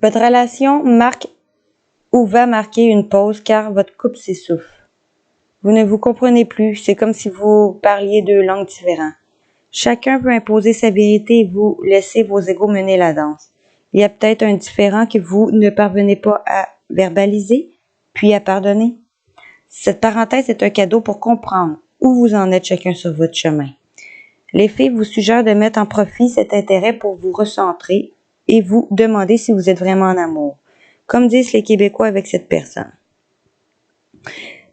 Votre relation marque ou va marquer une pause car votre couple s'essouffle. Vous ne vous comprenez plus, c'est comme si vous parliez deux langues différentes. Chacun veut imposer sa vérité et vous laissez vos égos mener la danse. Il y a peut-être un différend que vous ne parvenez pas à verbaliser, puis à pardonner. Cette parenthèse est un cadeau pour comprendre où vous en êtes chacun sur votre chemin. Les filles vous suggèrent de mettre en profit cet intérêt pour vous recentrer et vous demander si vous êtes vraiment en amour, comme disent les Québécois avec cette personne.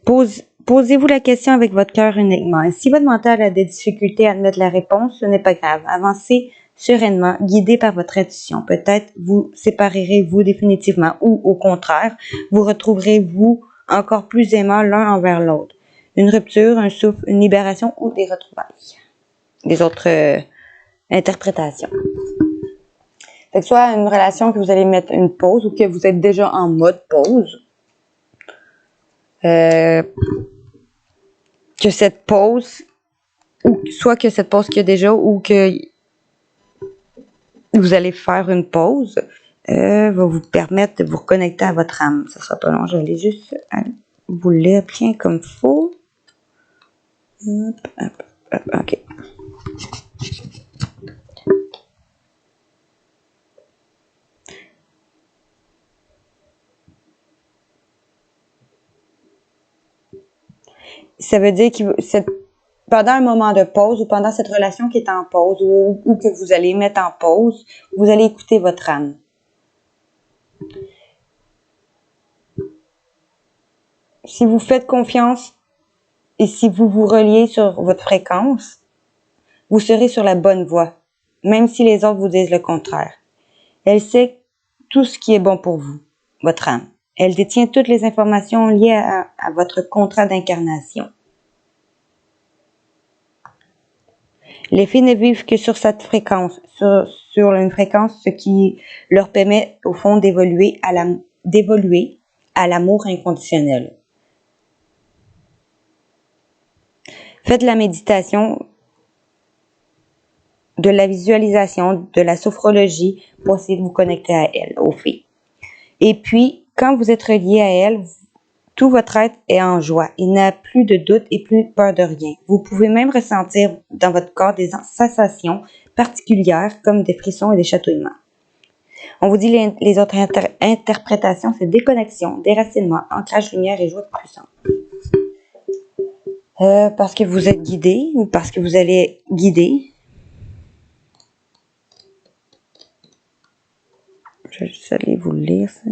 Posez-vous la question avec votre cœur uniquement. Et si votre mental a des difficultés à admettre la réponse, ce n'est pas grave. Avancez sereinement, guidé par votre intuition. Peut-être vous séparerez-vous définitivement ou, au contraire, vous retrouverez-vous encore plus aimants l'un envers l'autre. Une rupture, un souffle, une libération ou des retrouvailles. Des autres interprétations. C'est soit une relation que vous allez mettre une pause ou que vous êtes déjà en mode pause. Que cette pause, ou soit que cette pause qu'il y a déjà, ou que vous allez faire une pause, va vous permettre de vous reconnecter à votre âme. Ça sera pas long, je vais juste vous lire bien comme il faut. Ok. Ça veut dire que pendant un moment de pause ou pendant cette relation qui est en pause ou que vous allez mettre en pause, vous allez écouter votre âme. Si vous faites confiance et si vous vous reliez sur votre fréquence, vous serez sur la bonne voie, même si les autres vous disent le contraire. Elle sait tout ce qui est bon pour vous, votre âme. Elle détient toutes les informations liées à votre contrat d'incarnation. Les filles ne vivent que sur cette fréquence, sur une fréquence, ce qui leur permet au fond d'évoluer à l'amour inconditionnel. Faites de la méditation, de la visualisation, de la sophrologie pour essayer de vous connecter à elle, aux filles. Et puis, quand vous êtes relié à elle, tout votre être est en joie. Il n'a plus de doute et plus peur de rien. Vous pouvez même ressentir dans votre corps des sensations particulières comme des frissons et des chatouillements. On vous dit les autres interprétations, c'est déconnexion, déracinement, ancrage lumière et joie puissante. Parce que vous êtes guidé ou parce que vous allez guider. Je vais juste aller vous le lire, ça.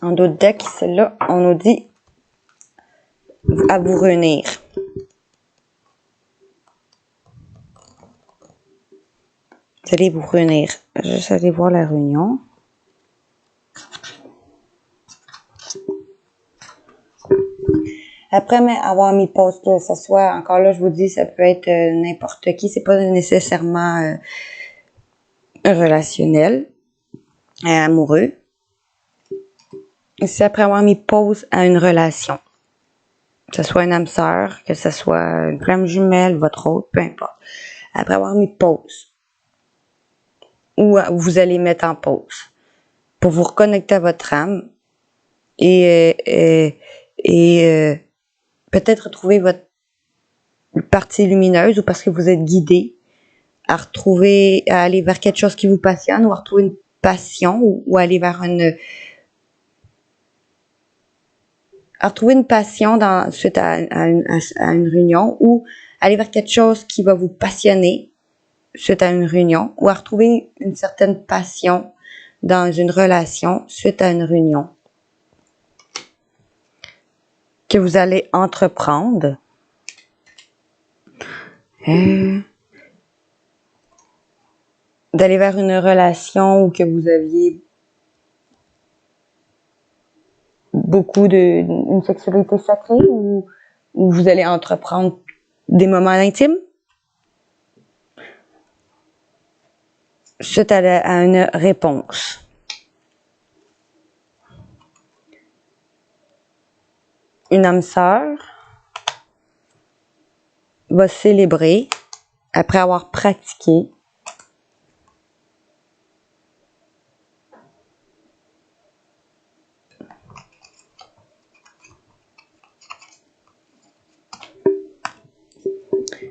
En d'autres decks, celle-là, on nous dit à vous réunir. Vous allez vous réunir. Juste aller voir la réunion. Après avoir mis pause, que ce soit, encore là, je vous dis, ça peut être n'importe qui, c'est pas nécessairement relationnel, amoureux. C'est après avoir mis pause à une relation. Que ce soit une âme sœur, que ce soit une flamme jumelle, votre autre, peu importe. Après avoir mis pause. Ou vous allez mettre en pause. Pour vous reconnecter à votre âme. Et peut-être retrouver votre partie lumineuse, ou parce que vous êtes guidé à aller vers quelque chose qui vous passionne, ou à retrouver une passion, ou aller vers à retrouver une passion suite à une réunion, ou aller vers quelque chose qui va vous passionner suite à une réunion, ou à retrouver une certaine passion dans une relation suite à une réunion que vous allez entreprendre. D'aller vers une relation où que vous aviez beaucoup une sexualité sacrée, ou vous allez entreprendre des moments intimes suite à une réponse. Une âme sœur va célébrer après avoir pratiqué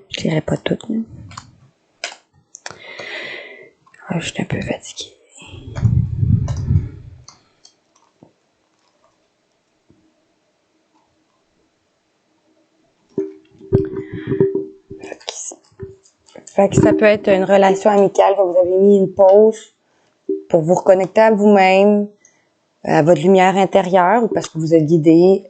je dirais pas tout. Je suis un peu fatiguée. Fait que ça peut être une relation amicale que vous avez mis une pause pour vous reconnecter à vous-même, à votre lumière intérieure, ou parce que vous êtes guidé,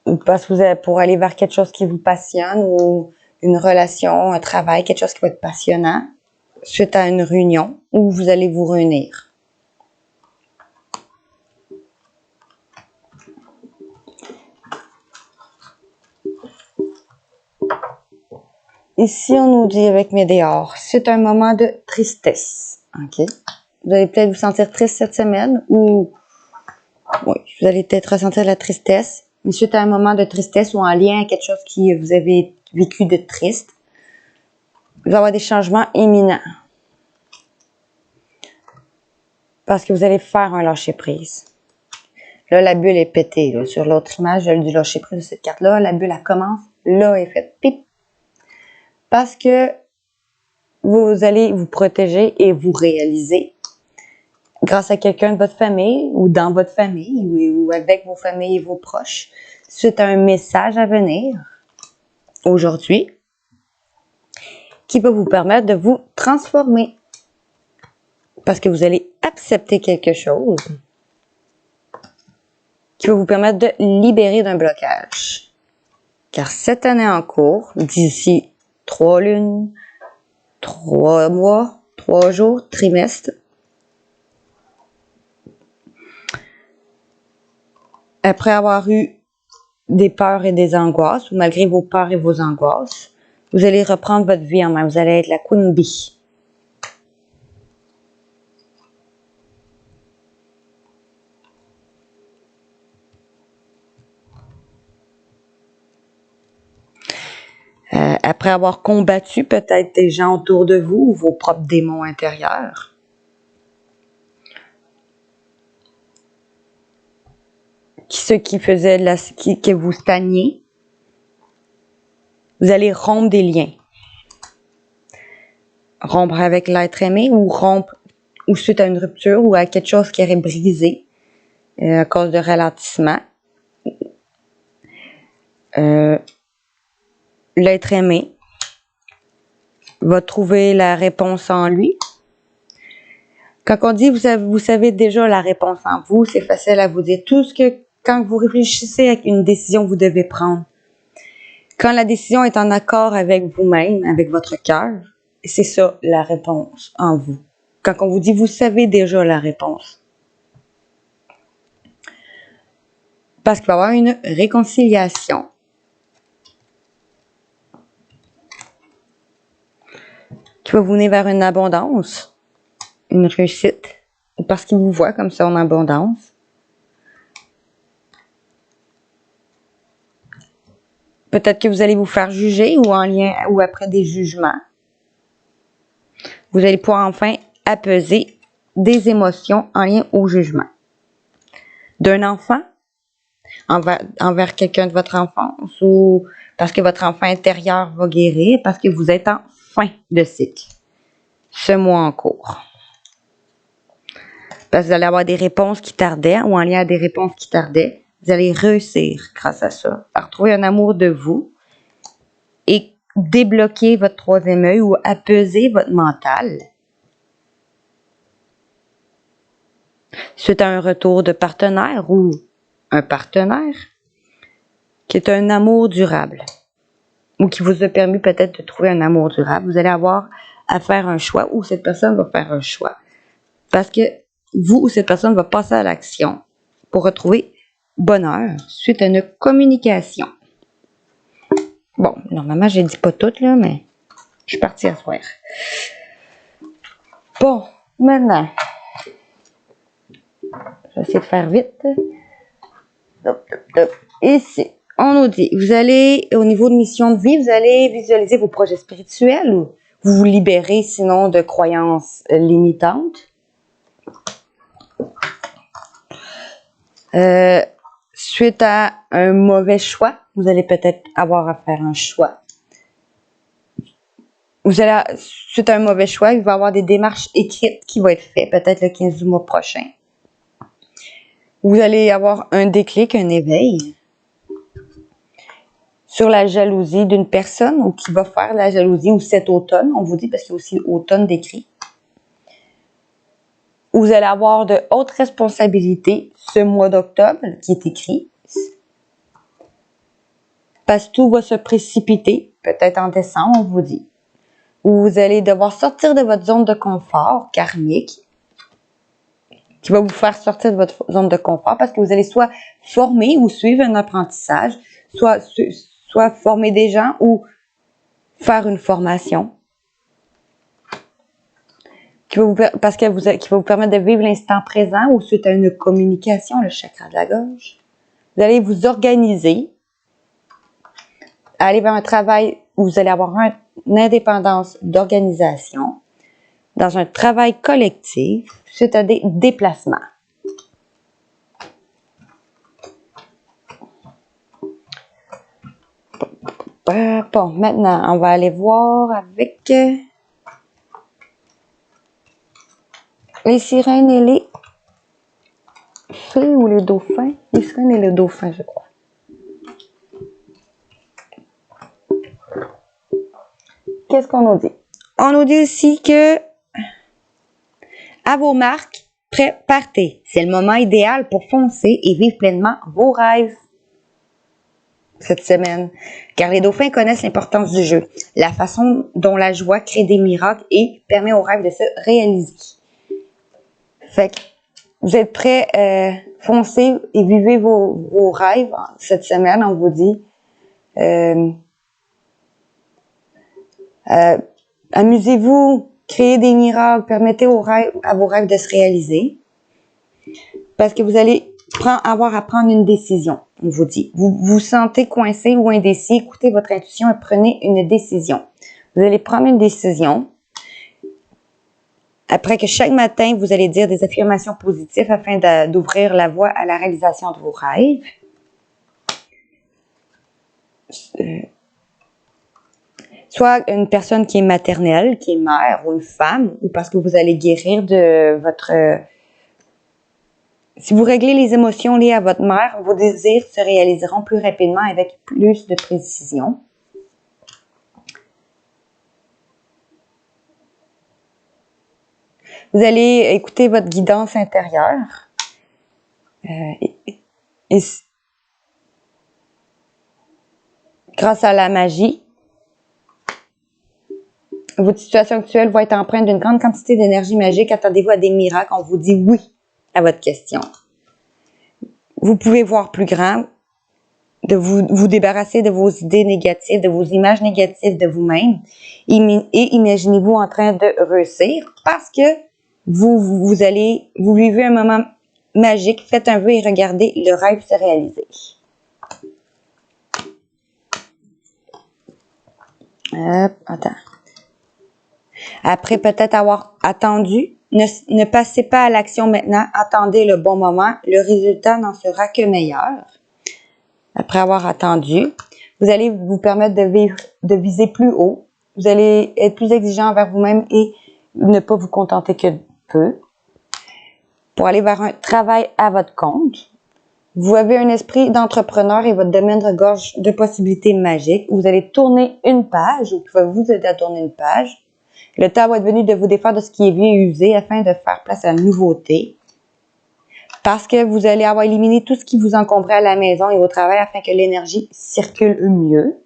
ou parce que vous êtes pour aller vers quelque chose qui vous passionne, ou une relation, un travail, quelque chose qui va être passionnant, suite à une réunion où vous allez vous réunir. Ici, on nous dit avec Médéor, c'est un moment de tristesse. OK? Vous allez peut-être vous sentir triste cette semaine, ou oui, vous allez peut-être ressentir de la tristesse, mais suite à un moment de tristesse ou en lien à quelque chose qui vous avez vécu de triste, il va y avoir des changements imminents. Parce que vous allez faire un lâcher-prise. Là, la bulle est pétée. Là. Sur l'autre image, du lâcher-prise de cette carte-là, la bulle, elle commence. Là, elle est faite pip. Parce que vous allez vous protéger et vous réaliser grâce à quelqu'un de votre famille ou dans votre famille ou avec vos familles et vos proches suite à un message à venir aujourd'hui qui va vous permettre de vous transformer parce que vous allez accepter quelque chose qui va vous permettre de libérer d'un blocage. Car cette année en cours, d'ici 3 lunes, 3 mois, 3 jours, trimestre, après avoir eu des peurs et des angoisses, ou malgré vos peurs et vos angoisses, vous allez reprendre votre vie en main. Vous allez être la Queen Bee. Après avoir combattu peut-être des gens autour de vous ou vos propres démons intérieurs, ceux qui faisaient que vous stagniez, vous allez rompre des liens. Rompre avec l'être aimé ou rompre ou suite à une rupture ou à quelque chose qui aurait brisé à cause de ralentissement. L'être aimé va trouver la réponse en lui. Quand on dit vous savez déjà la réponse en vous, c'est facile à vous dire. Tout ce que, quand vous réfléchissez à une décision que vous devez prendre, quand la décision est en accord avec vous-même, avec votre cœur, c'est ça la réponse en vous. Quand on vous dit vous savez déjà la réponse. Parce qu'il va y avoir une réconciliation. Qui va vous mener vers une abondance, une réussite. Parce qu'il vous voit comme ça en abondance. Peut-être que vous allez vous faire juger ou en lien ou après des jugements. Vous allez pouvoir enfin apaiser des émotions en lien au jugement. D'un enfant envers quelqu'un de votre enfance ou parce que votre enfant intérieur va guérir, parce que vous êtes en fin de cycle. Ce mois en cours. Parce que vous allez avoir des réponses qui tardaient ou en lien à des réponses qui tardaient. Vous allez réussir grâce à ça, à retrouver un amour de vous et débloquer votre troisième œil ou apaiser votre mental. Suite à un retour de partenaire ou un partenaire qui est un amour durable ou qui vous a permis peut-être de trouver un amour durable, vous allez avoir à faire un choix ou cette personne va faire un choix. Parce que vous ou cette personne va passer à l'action pour retrouver bonheur suite à une communication. Bon, normalement, je ne dis pas tout, là, mais je suis partie à soir. Bon, maintenant, je vais essayer de faire vite. Ici, on nous dit, vous allez, au niveau de mission de vie, vous allez visualiser vos projets spirituels ou vous vous libérez sinon de croyances limitantes. Suite à un mauvais choix, vous allez peut-être avoir à faire un choix. Suite à un mauvais choix, il va y avoir des démarches écrites qui vont être faites, peut-être le 15 du mois prochain. Vous allez avoir un déclic, un éveil sur la jalousie d'une personne ou qui va faire la jalousie ou cet automne, on vous dit parce qu'il y a aussi automne décrit. Vous allez avoir de hautes responsabilités ce mois d'octobre qui est écrit. Parce que tout va se précipiter, peut-être en décembre, on vous dit. Où vous allez devoir sortir de votre zone de confort karmique, qui va vous faire sortir de votre zone de confort parce que vous allez soit former ou suivre un apprentissage, soit former des gens ou faire une formation. Qui va vous permettre de vivre l'instant présent ou suite à une communication, le chakra de la gorge. Vous allez vous organiser, aller vers un travail où vous allez avoir une indépendance d'organisation, dans un travail collectif, suite à des déplacements. Bon, maintenant, on va aller voir avec les sirènes et les fées ou les dauphins. Les sirènes et les dauphins, je crois. Qu'est-ce qu'on nous dit? On nous dit aussi que à vos marques, prêts, partez. C'est le moment idéal pour foncer et vivre pleinement vos rêves cette semaine. Car les dauphins connaissent l'importance du jeu, la façon dont la joie crée des miracles et permet aux rêves de se réaliser. Fait que vous êtes prêts, foncez et vivez vos rêves cette semaine, on vous dit. Amusez-vous, créez des miracles, permettez à vos rêves de se réaliser. Parce que vous allez avoir à prendre une décision, on vous dit. Vous vous sentez coincé ou indécis, écoutez votre intuition et prenez une décision. Vous allez prendre une décision. Après que chaque matin, vous allez dire des affirmations positives afin d'ouvrir la voie à la réalisation de vos rêves. Soit une personne qui est maternelle, qui est mère, ou une femme, ou parce que vous allez guérir de votre... Si vous réglez les émotions liées à votre mère, vos désirs se réaliseront plus rapidement avec plus de précision. Vous allez écouter votre guidance intérieure. Grâce à la magie, votre situation actuelle va être empreinte d'une grande quantité d'énergie magique. Attendez-vous à des miracles. On vous dit oui à votre question. vous pouvez voir plus grand, de vous débarrasser de vos idées négatives, de vos images négatives de vous-même, et imaginez-vous en train de réussir parce que vous vivez un moment magique, faites un vœu et regardez le rêve se réaliser. Attends. Après peut-être avoir attendu, ne passez pas à l'action maintenant, attendez le bon moment, le résultat n'en sera que meilleur. Après avoir attendu, vous allez vous permettre de viser plus haut. Vous allez être plus exigeant envers vous-même et ne pas vous contenter que de peu. Pour aller vers un travail à votre compte, vous avez un esprit d'entrepreneur et votre domaine regorge de possibilités magiques. Vous allez tourner une page, ou qui va vous aider à tourner une page. Le temps va être venu de vous défaire de ce qui est vieux et usé afin de faire place à la nouveauté. Parce que vous allez avoir éliminé tout ce qui vous encombrait à la maison et au travail afin que l'énergie circule mieux.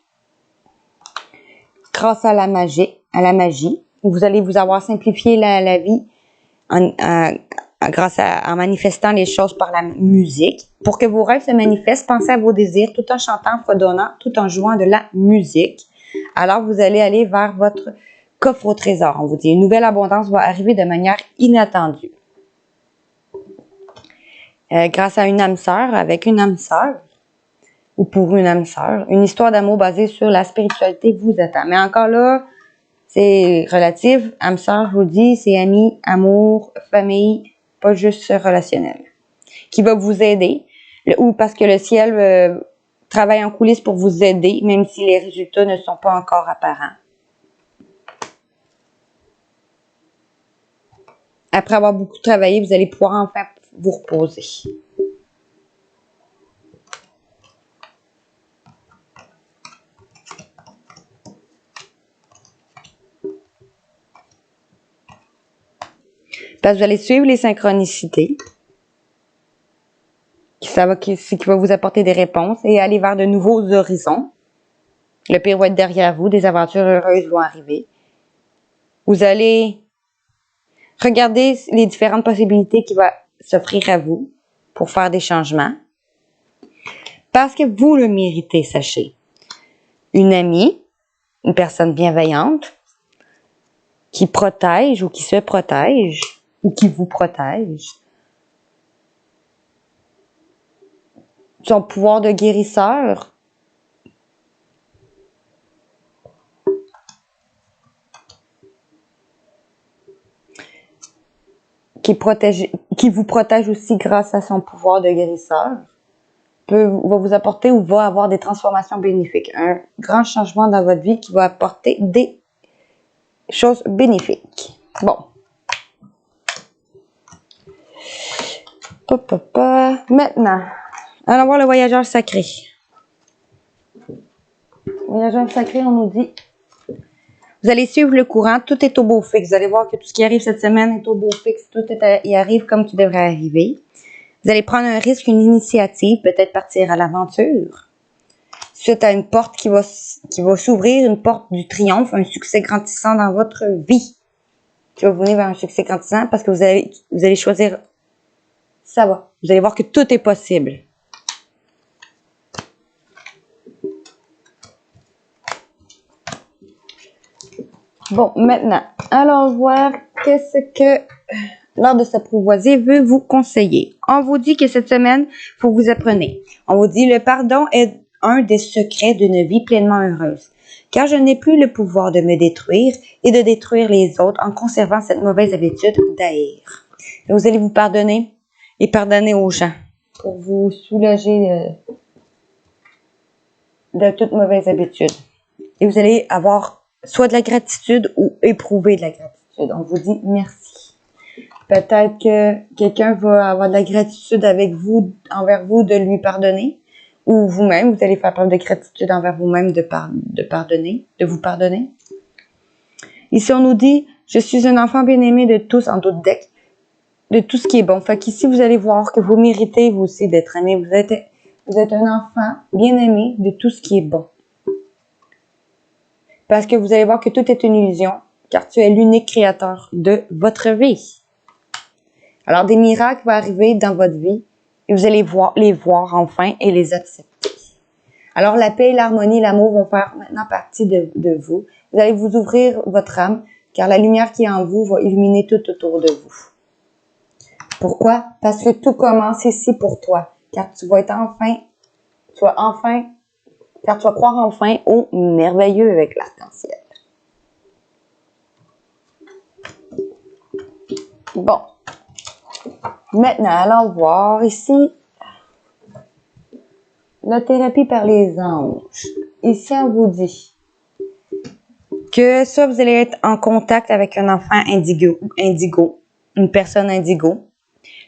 Grâce à la magie, vous allez vous avoir simplifié la vie en manifestant les choses par la musique. Pour que vos rêves se manifestent, pensez à vos désirs tout en chantant, fredonnant, tout en jouant de la musique. Alors, vous allez aller vers votre coffre au trésor. On vous dit, une nouvelle abondance va arriver de manière inattendue. Grâce à une âme sœur, avec une âme sœur, ou pour une âme sœur, une histoire d'amour basée sur la spiritualité vous attend. Mais encore là, c'est relatif. Âme sœur, je vous dis, c'est amis, amour, famille, pas juste relationnel. Qui va vous aider, ou parce que le ciel travaille en coulisses pour vous aider, même si les résultats ne sont pas encore apparents. Après avoir beaucoup travaillé, vous allez pouvoir enfin vous reposer. Parce que vous allez suivre les synchronicités, qui va vous apporter des réponses et aller vers de nouveaux horizons. Le pire va être derrière vous, des aventures heureuses vont arriver. Vous allez regarder les différentes possibilités qui vont s'offrir à vous pour faire des changements. Parce que vous le méritez, sachez. Une amie, une personne bienveillante, qui protège ou qui se protège, ou qui vous protège. Son pouvoir de guérisseur. Qui vous protège aussi grâce à son pouvoir de guérisseur. Va vous apporter ou va avoir des transformations bénéfiques. Un grand changement dans votre vie qui va apporter des choses bénéfiques. Bon. Maintenant, allons voir le voyageur sacré. Voyageur sacré, on nous dit, vous allez suivre le courant, tout est au beau fixe. Vous allez voir que tout ce qui arrive cette semaine est au beau fixe, y arrive comme tu devrais arriver. Vous allez prendre un risque, une initiative, peut-être partir à l'aventure. Suite à une porte qui va s'ouvrir, une porte du triomphe, un succès grandissant dans votre vie. Qui va vous venir vers un succès grandissant parce que vous allez choisir, ça va. Vous allez voir que tout est possible. Bon, maintenant, allons voir qu'est-ce que l'art de s'apprivoiser veut vous conseiller. On vous dit que cette semaine, il faut que vous appreniez. On vous dit le pardon est un des secrets d'une vie pleinement heureuse. Car je n'ai plus le pouvoir de me détruire et de détruire les autres en conservant cette mauvaise habitude d'haïr. Vous allez vous pardonner et pardonner aux gens pour vous soulager de toute mauvaise habitude. Et vous allez avoir soit de la gratitude ou éprouver de la gratitude. On vous dit merci. Peut-être que quelqu'un va avoir de la gratitude envers vous de lui pardonner. Ou vous-même, vous allez faire preuve de gratitude envers vous-même de vous pardonner. Ici, on nous dit, je suis un enfant bien-aimé de tous, en doute de tout ce qui est bon. Fait qu'ici, vous allez voir que vous méritez, vous aussi, d'être aimé. Vous êtes un enfant bien-aimé de tout ce qui est bon. Parce que vous allez voir que tout est une illusion, car tu es l'unique créateur de votre vie. Alors, des miracles vont arriver dans votre vie et vous allez les voir enfin et les accepter. Alors, la paix, l'harmonie, l'amour vont faire maintenant partie de vous. Vous allez vous ouvrir votre âme, car la lumière qui est en vous va illuminer tout autour de vous. Pourquoi? Parce que tout commence ici pour toi, car tu vas croire enfin au merveilleux avec l'arc-en-ciel. Bon. Maintenant, allons voir ici la thérapie par les anges. Ici, on vous dit que soit vous allez être en contact avec un enfant indigo, une personne indigo.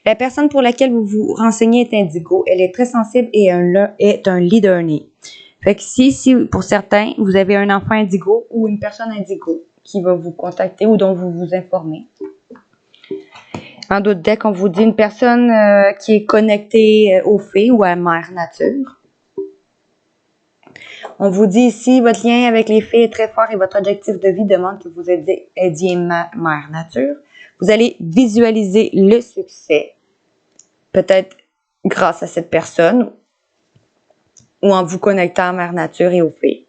La personne pour laquelle vous vous renseignez est indigo. Elle est très sensible et est un leader né. Fait que si pour certains, vous avez un enfant indigo ou une personne indigo qui va vous contacter ou dont vous vous informez. En d'autres decks, on vous dit une personne qui est connectée aux fées ou à Mère Nature. On vous dit ici, votre lien avec les fées est très fort et votre objectif de vie demande que vous aidiez Mère Nature. Vous allez visualiser le succès, peut-être grâce à cette personne ou en vous connectant à Mère Nature et aux fées.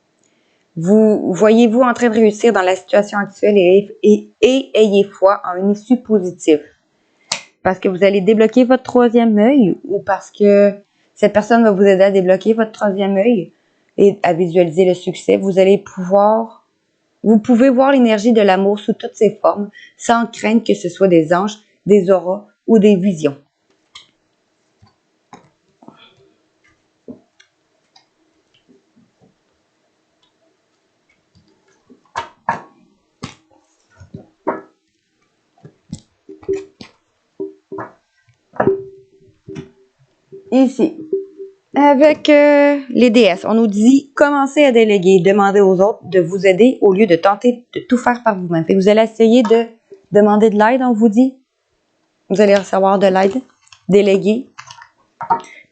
Voyez-vous en train de réussir dans la situation actuelle et ayez foi en une issue positive. Parce que vous allez débloquer votre troisième œil ou parce que cette personne va vous aider à débloquer votre troisième œil et à visualiser le succès. Vous pouvez voir l'énergie de l'amour sous toutes ses formes sans craindre que ce soit des anges, des auras ou des visions. Ici, avec les déesses, on nous dit commencez à déléguer, demandez aux autres de vous aider au lieu de tenter de tout faire par vous-même. Vous allez essayer de demander de l'aide, on vous dit. Vous allez recevoir de l'aide, déléguer.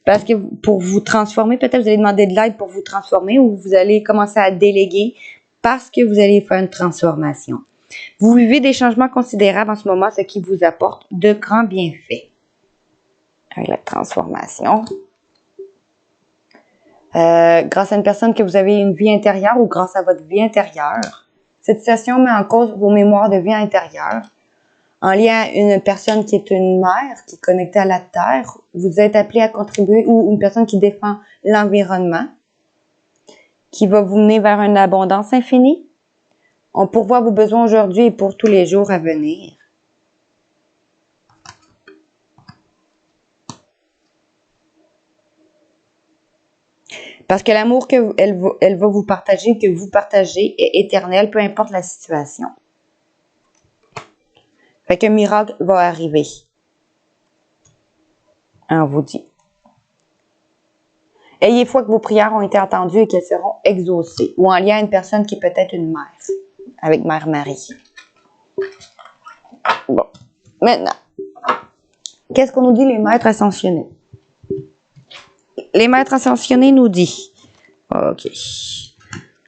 Parce que pour vous transformer, peut-être vous allez demander de l'aide pour vous transformer ou vous allez commencer à déléguer parce que vous allez faire une transformation. Vous vivez des changements considérables en ce moment, ce qui vous apporte de grands bienfaits. Avec la transformation. Grâce à une personne que vous avez une vie intérieure ou grâce à votre vie intérieure. Cette situation met en cause vos mémoires de vie intérieure. En lien à une personne qui est une mère, qui est connectée à la Terre, vous êtes appelé à contribuer, ou une personne qui défend l'environnement, qui va vous mener vers une abondance infinie. On pourvoit vos besoins aujourd'hui et pour tous les jours à venir. Parce que l'amour qu'elle va vous partager, que vous partagez, est éternel, peu importe la situation. Fait qu'un miracle va arriver. On vous dit. Ayez foi que vos prières ont été entendues et qu'elles seront exaucées. Ou en lien à une personne qui est peut-être une mère, avec Mère Marie. Bon. Maintenant, qu'est-ce qu'on nous dit les maîtres ascensionnés? Les maîtres ascensionnés nous disent, OK.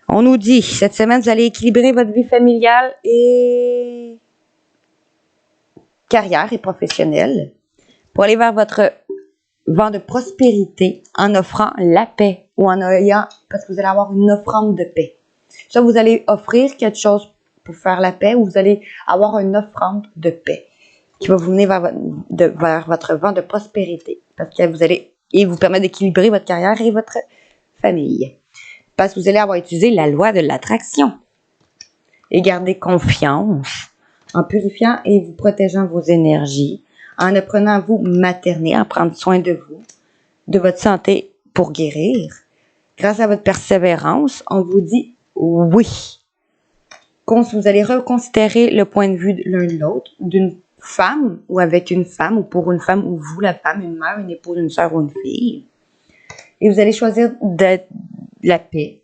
On nous dit, cette semaine, vous allez équilibrer votre vie familiale et carrière et professionnelle pour aller vers votre vent de prospérité en offrant la paix ou en ayant, parce que vous allez avoir une offrande de paix. Soit vous allez offrir quelque chose pour faire la paix ou vous allez avoir une offrande de paix qui va vous mener vers votre vent de prospérité parce que vous permettre d'équilibrer votre carrière et votre famille. Parce que vous allez avoir utilisé la loi de l'attraction et garder confiance en purifiant et vous protégeant vos énergies, en apprenant à vous materner, à prendre soin de vous, de votre santé pour guérir. Grâce à votre persévérance, on vous dit oui. Vous allez reconsidérer le point de vue de l'un de l'autre, d'une femme ou avec une femme ou pour une femme ou vous, la femme, une mère, une épouse, une sœur ou une fille. Et vous allez choisir la paix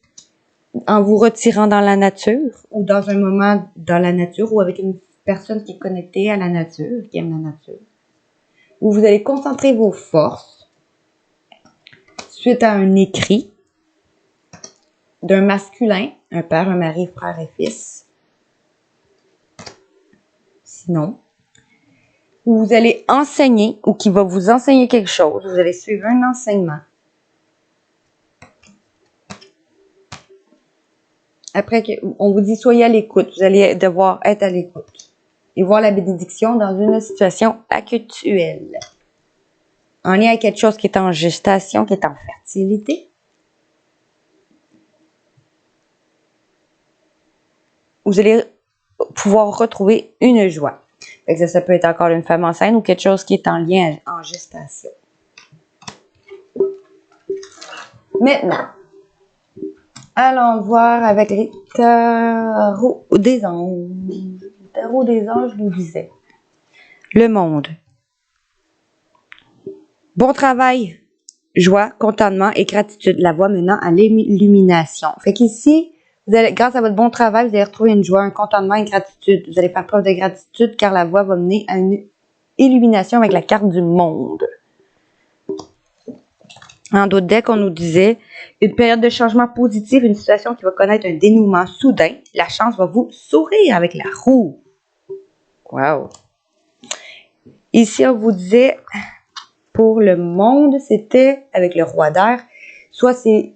en vous retirant dans la nature ou dans un moment dans la nature ou avec une personne qui est connectée à la nature, qui aime la nature. Où vous allez concentrer vos forces suite à un écrit d'un masculin, un père, un mari, frère et fils. Sinon, où vous allez enseigner ou qui va vous enseigner quelque chose. Vous allez suivre un enseignement. Après, on vous dit soyez à l'écoute. Vous allez devoir être à l'écoute et voir la bénédiction dans une situation actuelle. En lien avec quelque chose qui est en gestation, qui est en fertilité. Vous allez pouvoir retrouver une joie. Fait que ça peut être encore une femme enceinte ou quelque chose qui est en lien en gestation. Maintenant, allons voir avec les tarots des anges. Le tarot des anges nous disait le monde. Bon travail, joie, contentement et gratitude. La voie menant à l'illumination. Fait qu'ici, vous allez, grâce à votre bon travail, vous allez retrouver une joie, un contentement et une gratitude. Vous allez faire preuve de gratitude car la voie va mener à une illumination avec la carte du monde. En d'autres decks, on nous disait une période de changement positif, une situation qui va connaître un dénouement soudain. La chance va vous sourire avec la roue. Wow! Ici, on vous disait, pour le monde, c'était avec le roi d'air. Soit c'est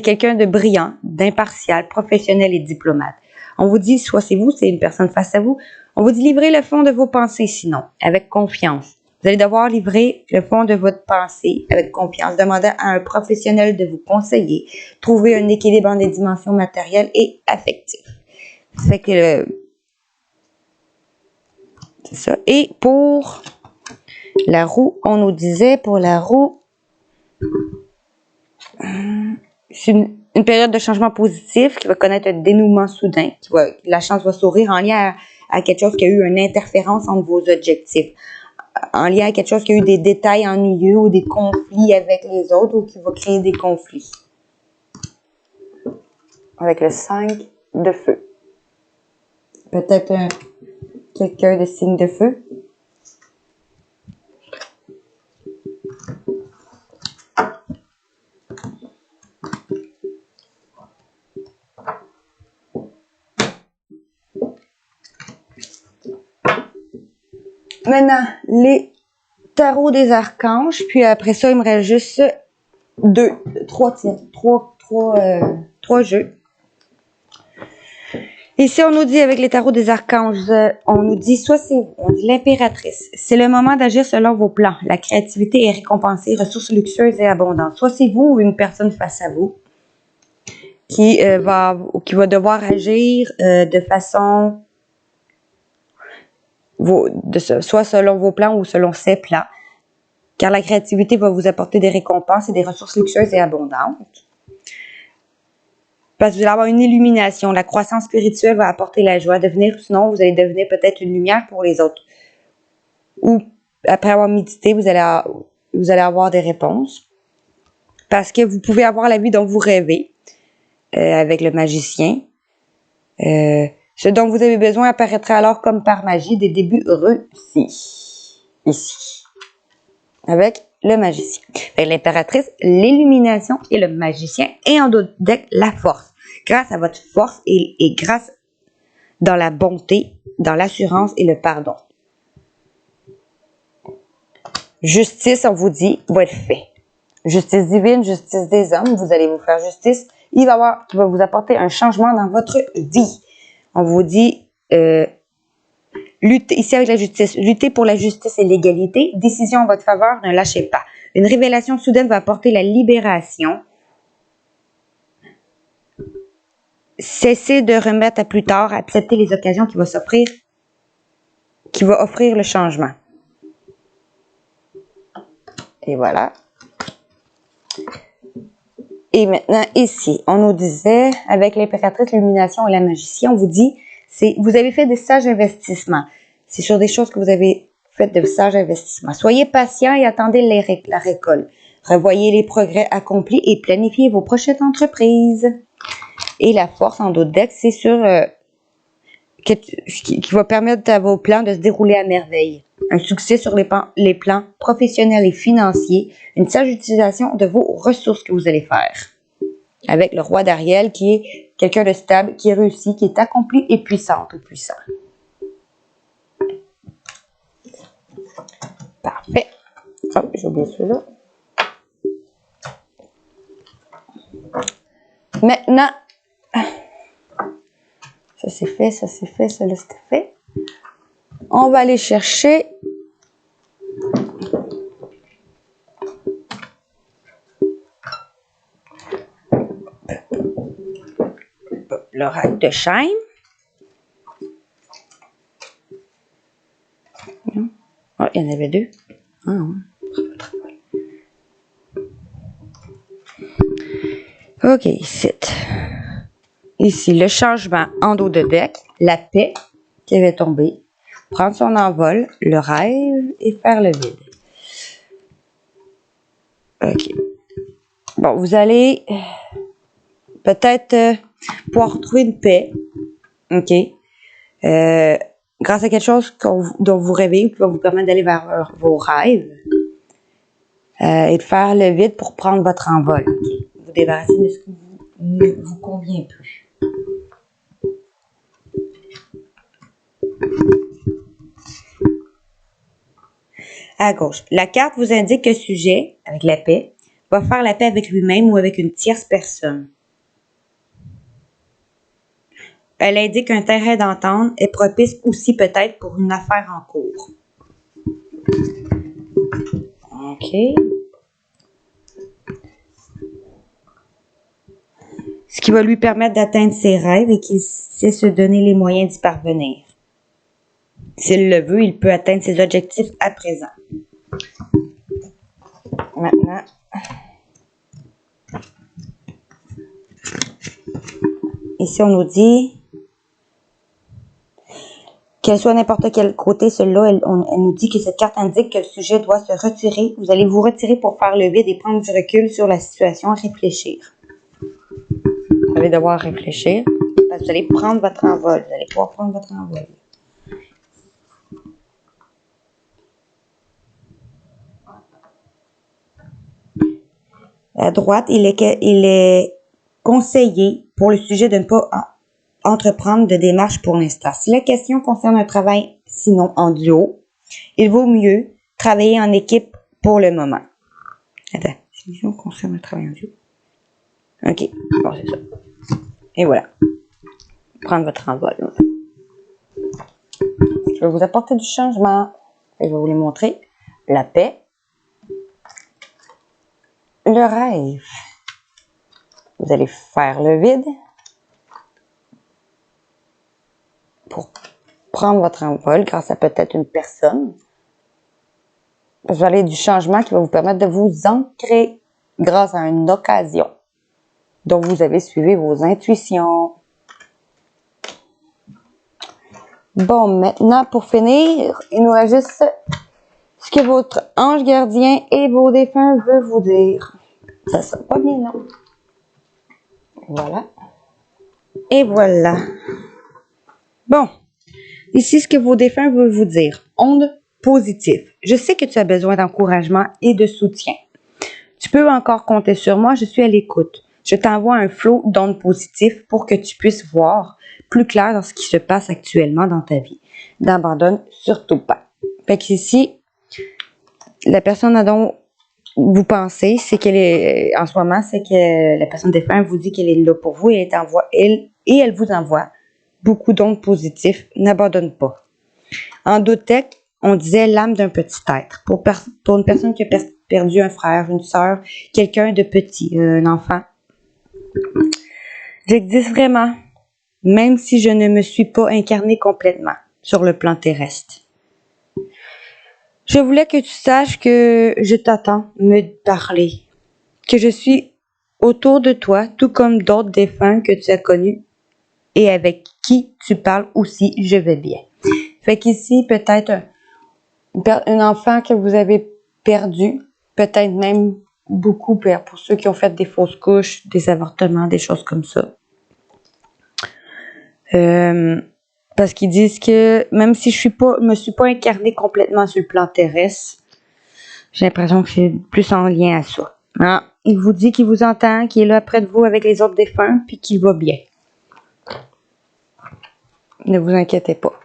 quelqu'un de brillant, d'impartial, professionnel et diplomate. On vous dit, soit c'est vous, c'est une personne face à vous. On vous dit, livrez le fond de vos pensées sinon, avec confiance. Vous allez devoir livrer le fond de votre pensée avec confiance. Demandez à un professionnel de vous conseiller. Trouver un équilibre dans les dimensions matérielles et affectives. Ça fait que c'est ça. Et pour la roue, on nous disait, pour la roue, c'est une période de changement positif qui va connaître un dénouement soudain. La chance va sourire en lien à quelque chose qui a eu une interférence entre vos objectifs. En lien à quelque chose qui a eu des détails ennuyeux ou des conflits avec les autres ou qui va créer des conflits. Avec le 5 de feu. Peut-être quelqu'un de signe de feu. Maintenant, les tarots des archanges, puis après ça, il me reste juste trois jeux. Ici, on nous dit avec les tarots des archanges, on nous dit soit c'est vous, on dit l'impératrice. C'est le moment d'agir selon vos plans. La créativité est récompensée, ressources luxueuses et abondantes. Soit c'est vous ou une personne face à vous qui va devoir agir de façon soit selon vos plans ou selon ses plans, car la créativité va vous apporter des récompenses et des ressources luxueuses et abondantes. Parce que vous allez avoir une illumination, la croissance spirituelle va apporter la joie, sinon vous allez devenir peut-être une lumière pour les autres. Ou après avoir médité, vous allez avoir des réponses. Parce que vous pouvez avoir la vie dont vous rêvez, avec le magicien. Ce dont vous avez besoin apparaîtra alors comme par magie des débuts réussis. Ici. Avec le magicien. L'impératrice, l'illumination et le magicien. Et en d'autres decks, la force. Grâce à votre force et grâce dans la bonté, dans l'assurance et le pardon. Justice, on vous dit, va être fait. Justice divine, justice des hommes, vous allez vous faire justice. Il va vous apporter un changement dans votre vie. On vous dit, lutter, ici avec la justice, lutter pour la justice et l'égalité, décision en votre faveur, ne lâchez pas. Une révélation soudaine va apporter la libération. Cessez de remettre à plus tard, accepter les occasions qui va offrir le changement. Et voilà. Et maintenant, ici, on nous disait, avec l'impératrice, l'illumination et la magicienne, on vous dit, vous avez fait des sages investissements. C'est sur des choses que vous avez fait de sages investissements. Soyez patient et attendez la récolte. Revoyez les progrès accomplis et planifiez vos prochaines entreprises. Et la force, en d'autres decks, c'est sur qui va permettre à vos plans de se dérouler à merveille. Un succès sur les plans professionnels et financiers, une sage utilisation de vos ressources que vous allez faire. Avec le roi d'Ariel qui est quelqu'un de stable, qui est réussi, qui est accompli et puissant ou puissant. Parfait. Oh, j'ai oublié celui-là. Maintenant, ça c'est fait, ça c'est fait, ça là c'est fait. On va aller chercher le rack de chêne. Oh, il y en avait deux. Ah, ouais. OK, ici. Ici, le changement en dos de bec, la paix qui avait tombé, prendre son envol, le rêve et faire le vide. OK. Bon, vous allez peut-être pouvoir retrouver une paix. OK. Grâce à quelque chose dont vous rêvez ou qui va vous permettre d'aller vers vos rêves et de faire le vide pour prendre votre envol. Okay. Vous débarrasser de ce qui ne vous convient plus. À gauche, la carte vous indique que le sujet, avec la paix, va faire la paix avec lui-même ou avec une tierce personne. Elle indique qu'un terrain d'entente est propice aussi peut-être pour une affaire en cours. OK. Ce qui va lui permettre d'atteindre ses rêves et qu'il sait se donner les moyens d'y parvenir. S'il le veut, il peut atteindre ses objectifs à présent. Maintenant, ici on nous dit qu'elle soit n'importe quel côté, celle-là, elle nous dit que cette carte indique que le sujet doit se retirer. Vous allez vous retirer pour faire le vide et prendre du recul sur la situation, réfléchir. Vous allez devoir réfléchir. Parce que vous allez prendre votre envol. Vous allez pouvoir prendre votre envol. À droite, il est conseillé pour le sujet de ne pas entreprendre de démarche pour l'instant. Si la question concerne un travail, sinon en duo, il vaut mieux travailler en équipe pour le moment. Attends, si la question concerne un travail en duo. OK, bon, c'est ça. Et voilà. Prendre votre envol. Je vais vous apporter du changement. Et je vais vous les montrer. La paix. Le rêve. Vous allez faire le vide pour prendre votre envol grâce à peut-être une personne. Vous allez du changement qui va vous permettre de vous ancrer grâce à une occasion dont vous avez suivi vos intuitions. Bon, maintenant, pour finir, il nous reste juste ce que votre ange gardien et vos défunts veulent vous dire. Ça sera pas bien long. Voilà. Et voilà. Bon. Ici, ce que vos défunts veulent vous dire. Onde positive. Je sais que tu as besoin d'encouragement et de soutien. Tu peux encore compter sur moi, je suis à l'écoute. Je t'envoie un flot d'ondes positives pour que tu puisses voir plus clair dans ce qui se passe actuellement dans ta vie. N'abandonne surtout pas. Fait qu'ici, la personne dont vous pensez, c'est qu'elle est, en ce moment, c'est que la personne défunte vous dit qu'elle est là pour vous et elle vous envoie beaucoup d'ondes positives. N'abandonne pas. En Dotec, on disait l'âme d'un petit être. Pour une personne qui a perdu un frère, une sœur, quelqu'un de petit, un enfant. J'existe vraiment, même si je ne me suis pas incarnée complètement sur le plan terrestre. Je voulais que tu saches que je t'attends me parler, que je suis autour de toi, tout comme d'autres défunts que tu as connus et avec qui tu parles aussi, je vais bien. Fait qu'ici, peut-être un enfant que vous avez perdu, peut-être même beaucoup pour ceux qui ont fait des fausses couches, des avortements, des choses comme ça. Parce qu'ils disent que même si je me suis pas incarnée complètement sur le plan terrestre, j'ai l'impression que c'est plus en lien à ça. Ah, il vous dit qu'il vous entend, qu'il est là près de vous avec les autres défunts, puis qu'il va bien. Ne vous inquiétez pas.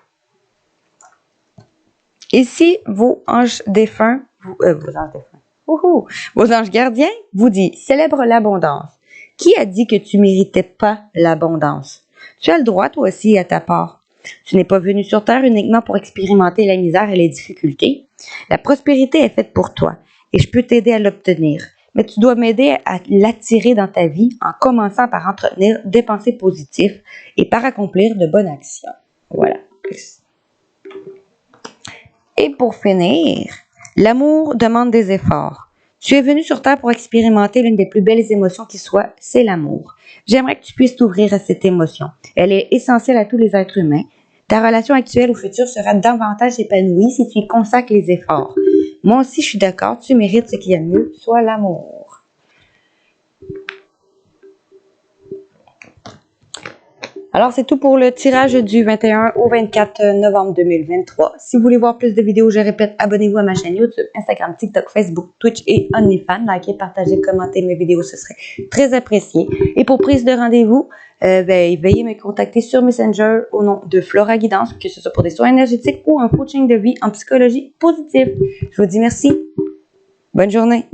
Et si vos anges défunts, vos anges gardiens vous disent « Célèbre l'abondance », qui a dit que tu méritais pas l'abondance? Tu as le droit, toi aussi, à ta part. Tu n'es pas venu sur Terre uniquement pour expérimenter la misère et les difficultés. La prospérité est faite pour toi et je peux t'aider à l'obtenir. Mais tu dois m'aider à l'attirer dans ta vie en commençant par entretenir des pensées positives et par accomplir de bonnes actions. Voilà. Et pour finir, l'amour demande des efforts. Tu es venu sur Terre pour expérimenter l'une des plus belles émotions qui soit, c'est l'amour. J'aimerais que tu puisses t'ouvrir à cette émotion. Elle est essentielle à tous les êtres humains. Ta relation actuelle ou future sera davantage épanouie si tu y consacres les efforts. Moi aussi, je suis d'accord, tu mérites ce qu'il y a de mieux, soit l'amour. Alors, c'est tout pour le tirage du 21 au 24 novembre 2023. Si vous voulez voir plus de vidéos, je répète, abonnez-vous à ma chaîne YouTube, Instagram, TikTok, Facebook, Twitch et OnlyFans. Likez, partagez, commentez mes vidéos, ce serait très apprécié. Et pour prise de rendez-vous, veuillez me contacter sur Messenger au nom de Flora Guidance, que ce soit pour des soins énergétiques ou un coaching de vie en psychologie positive. Je vous dis merci. Bonne journée.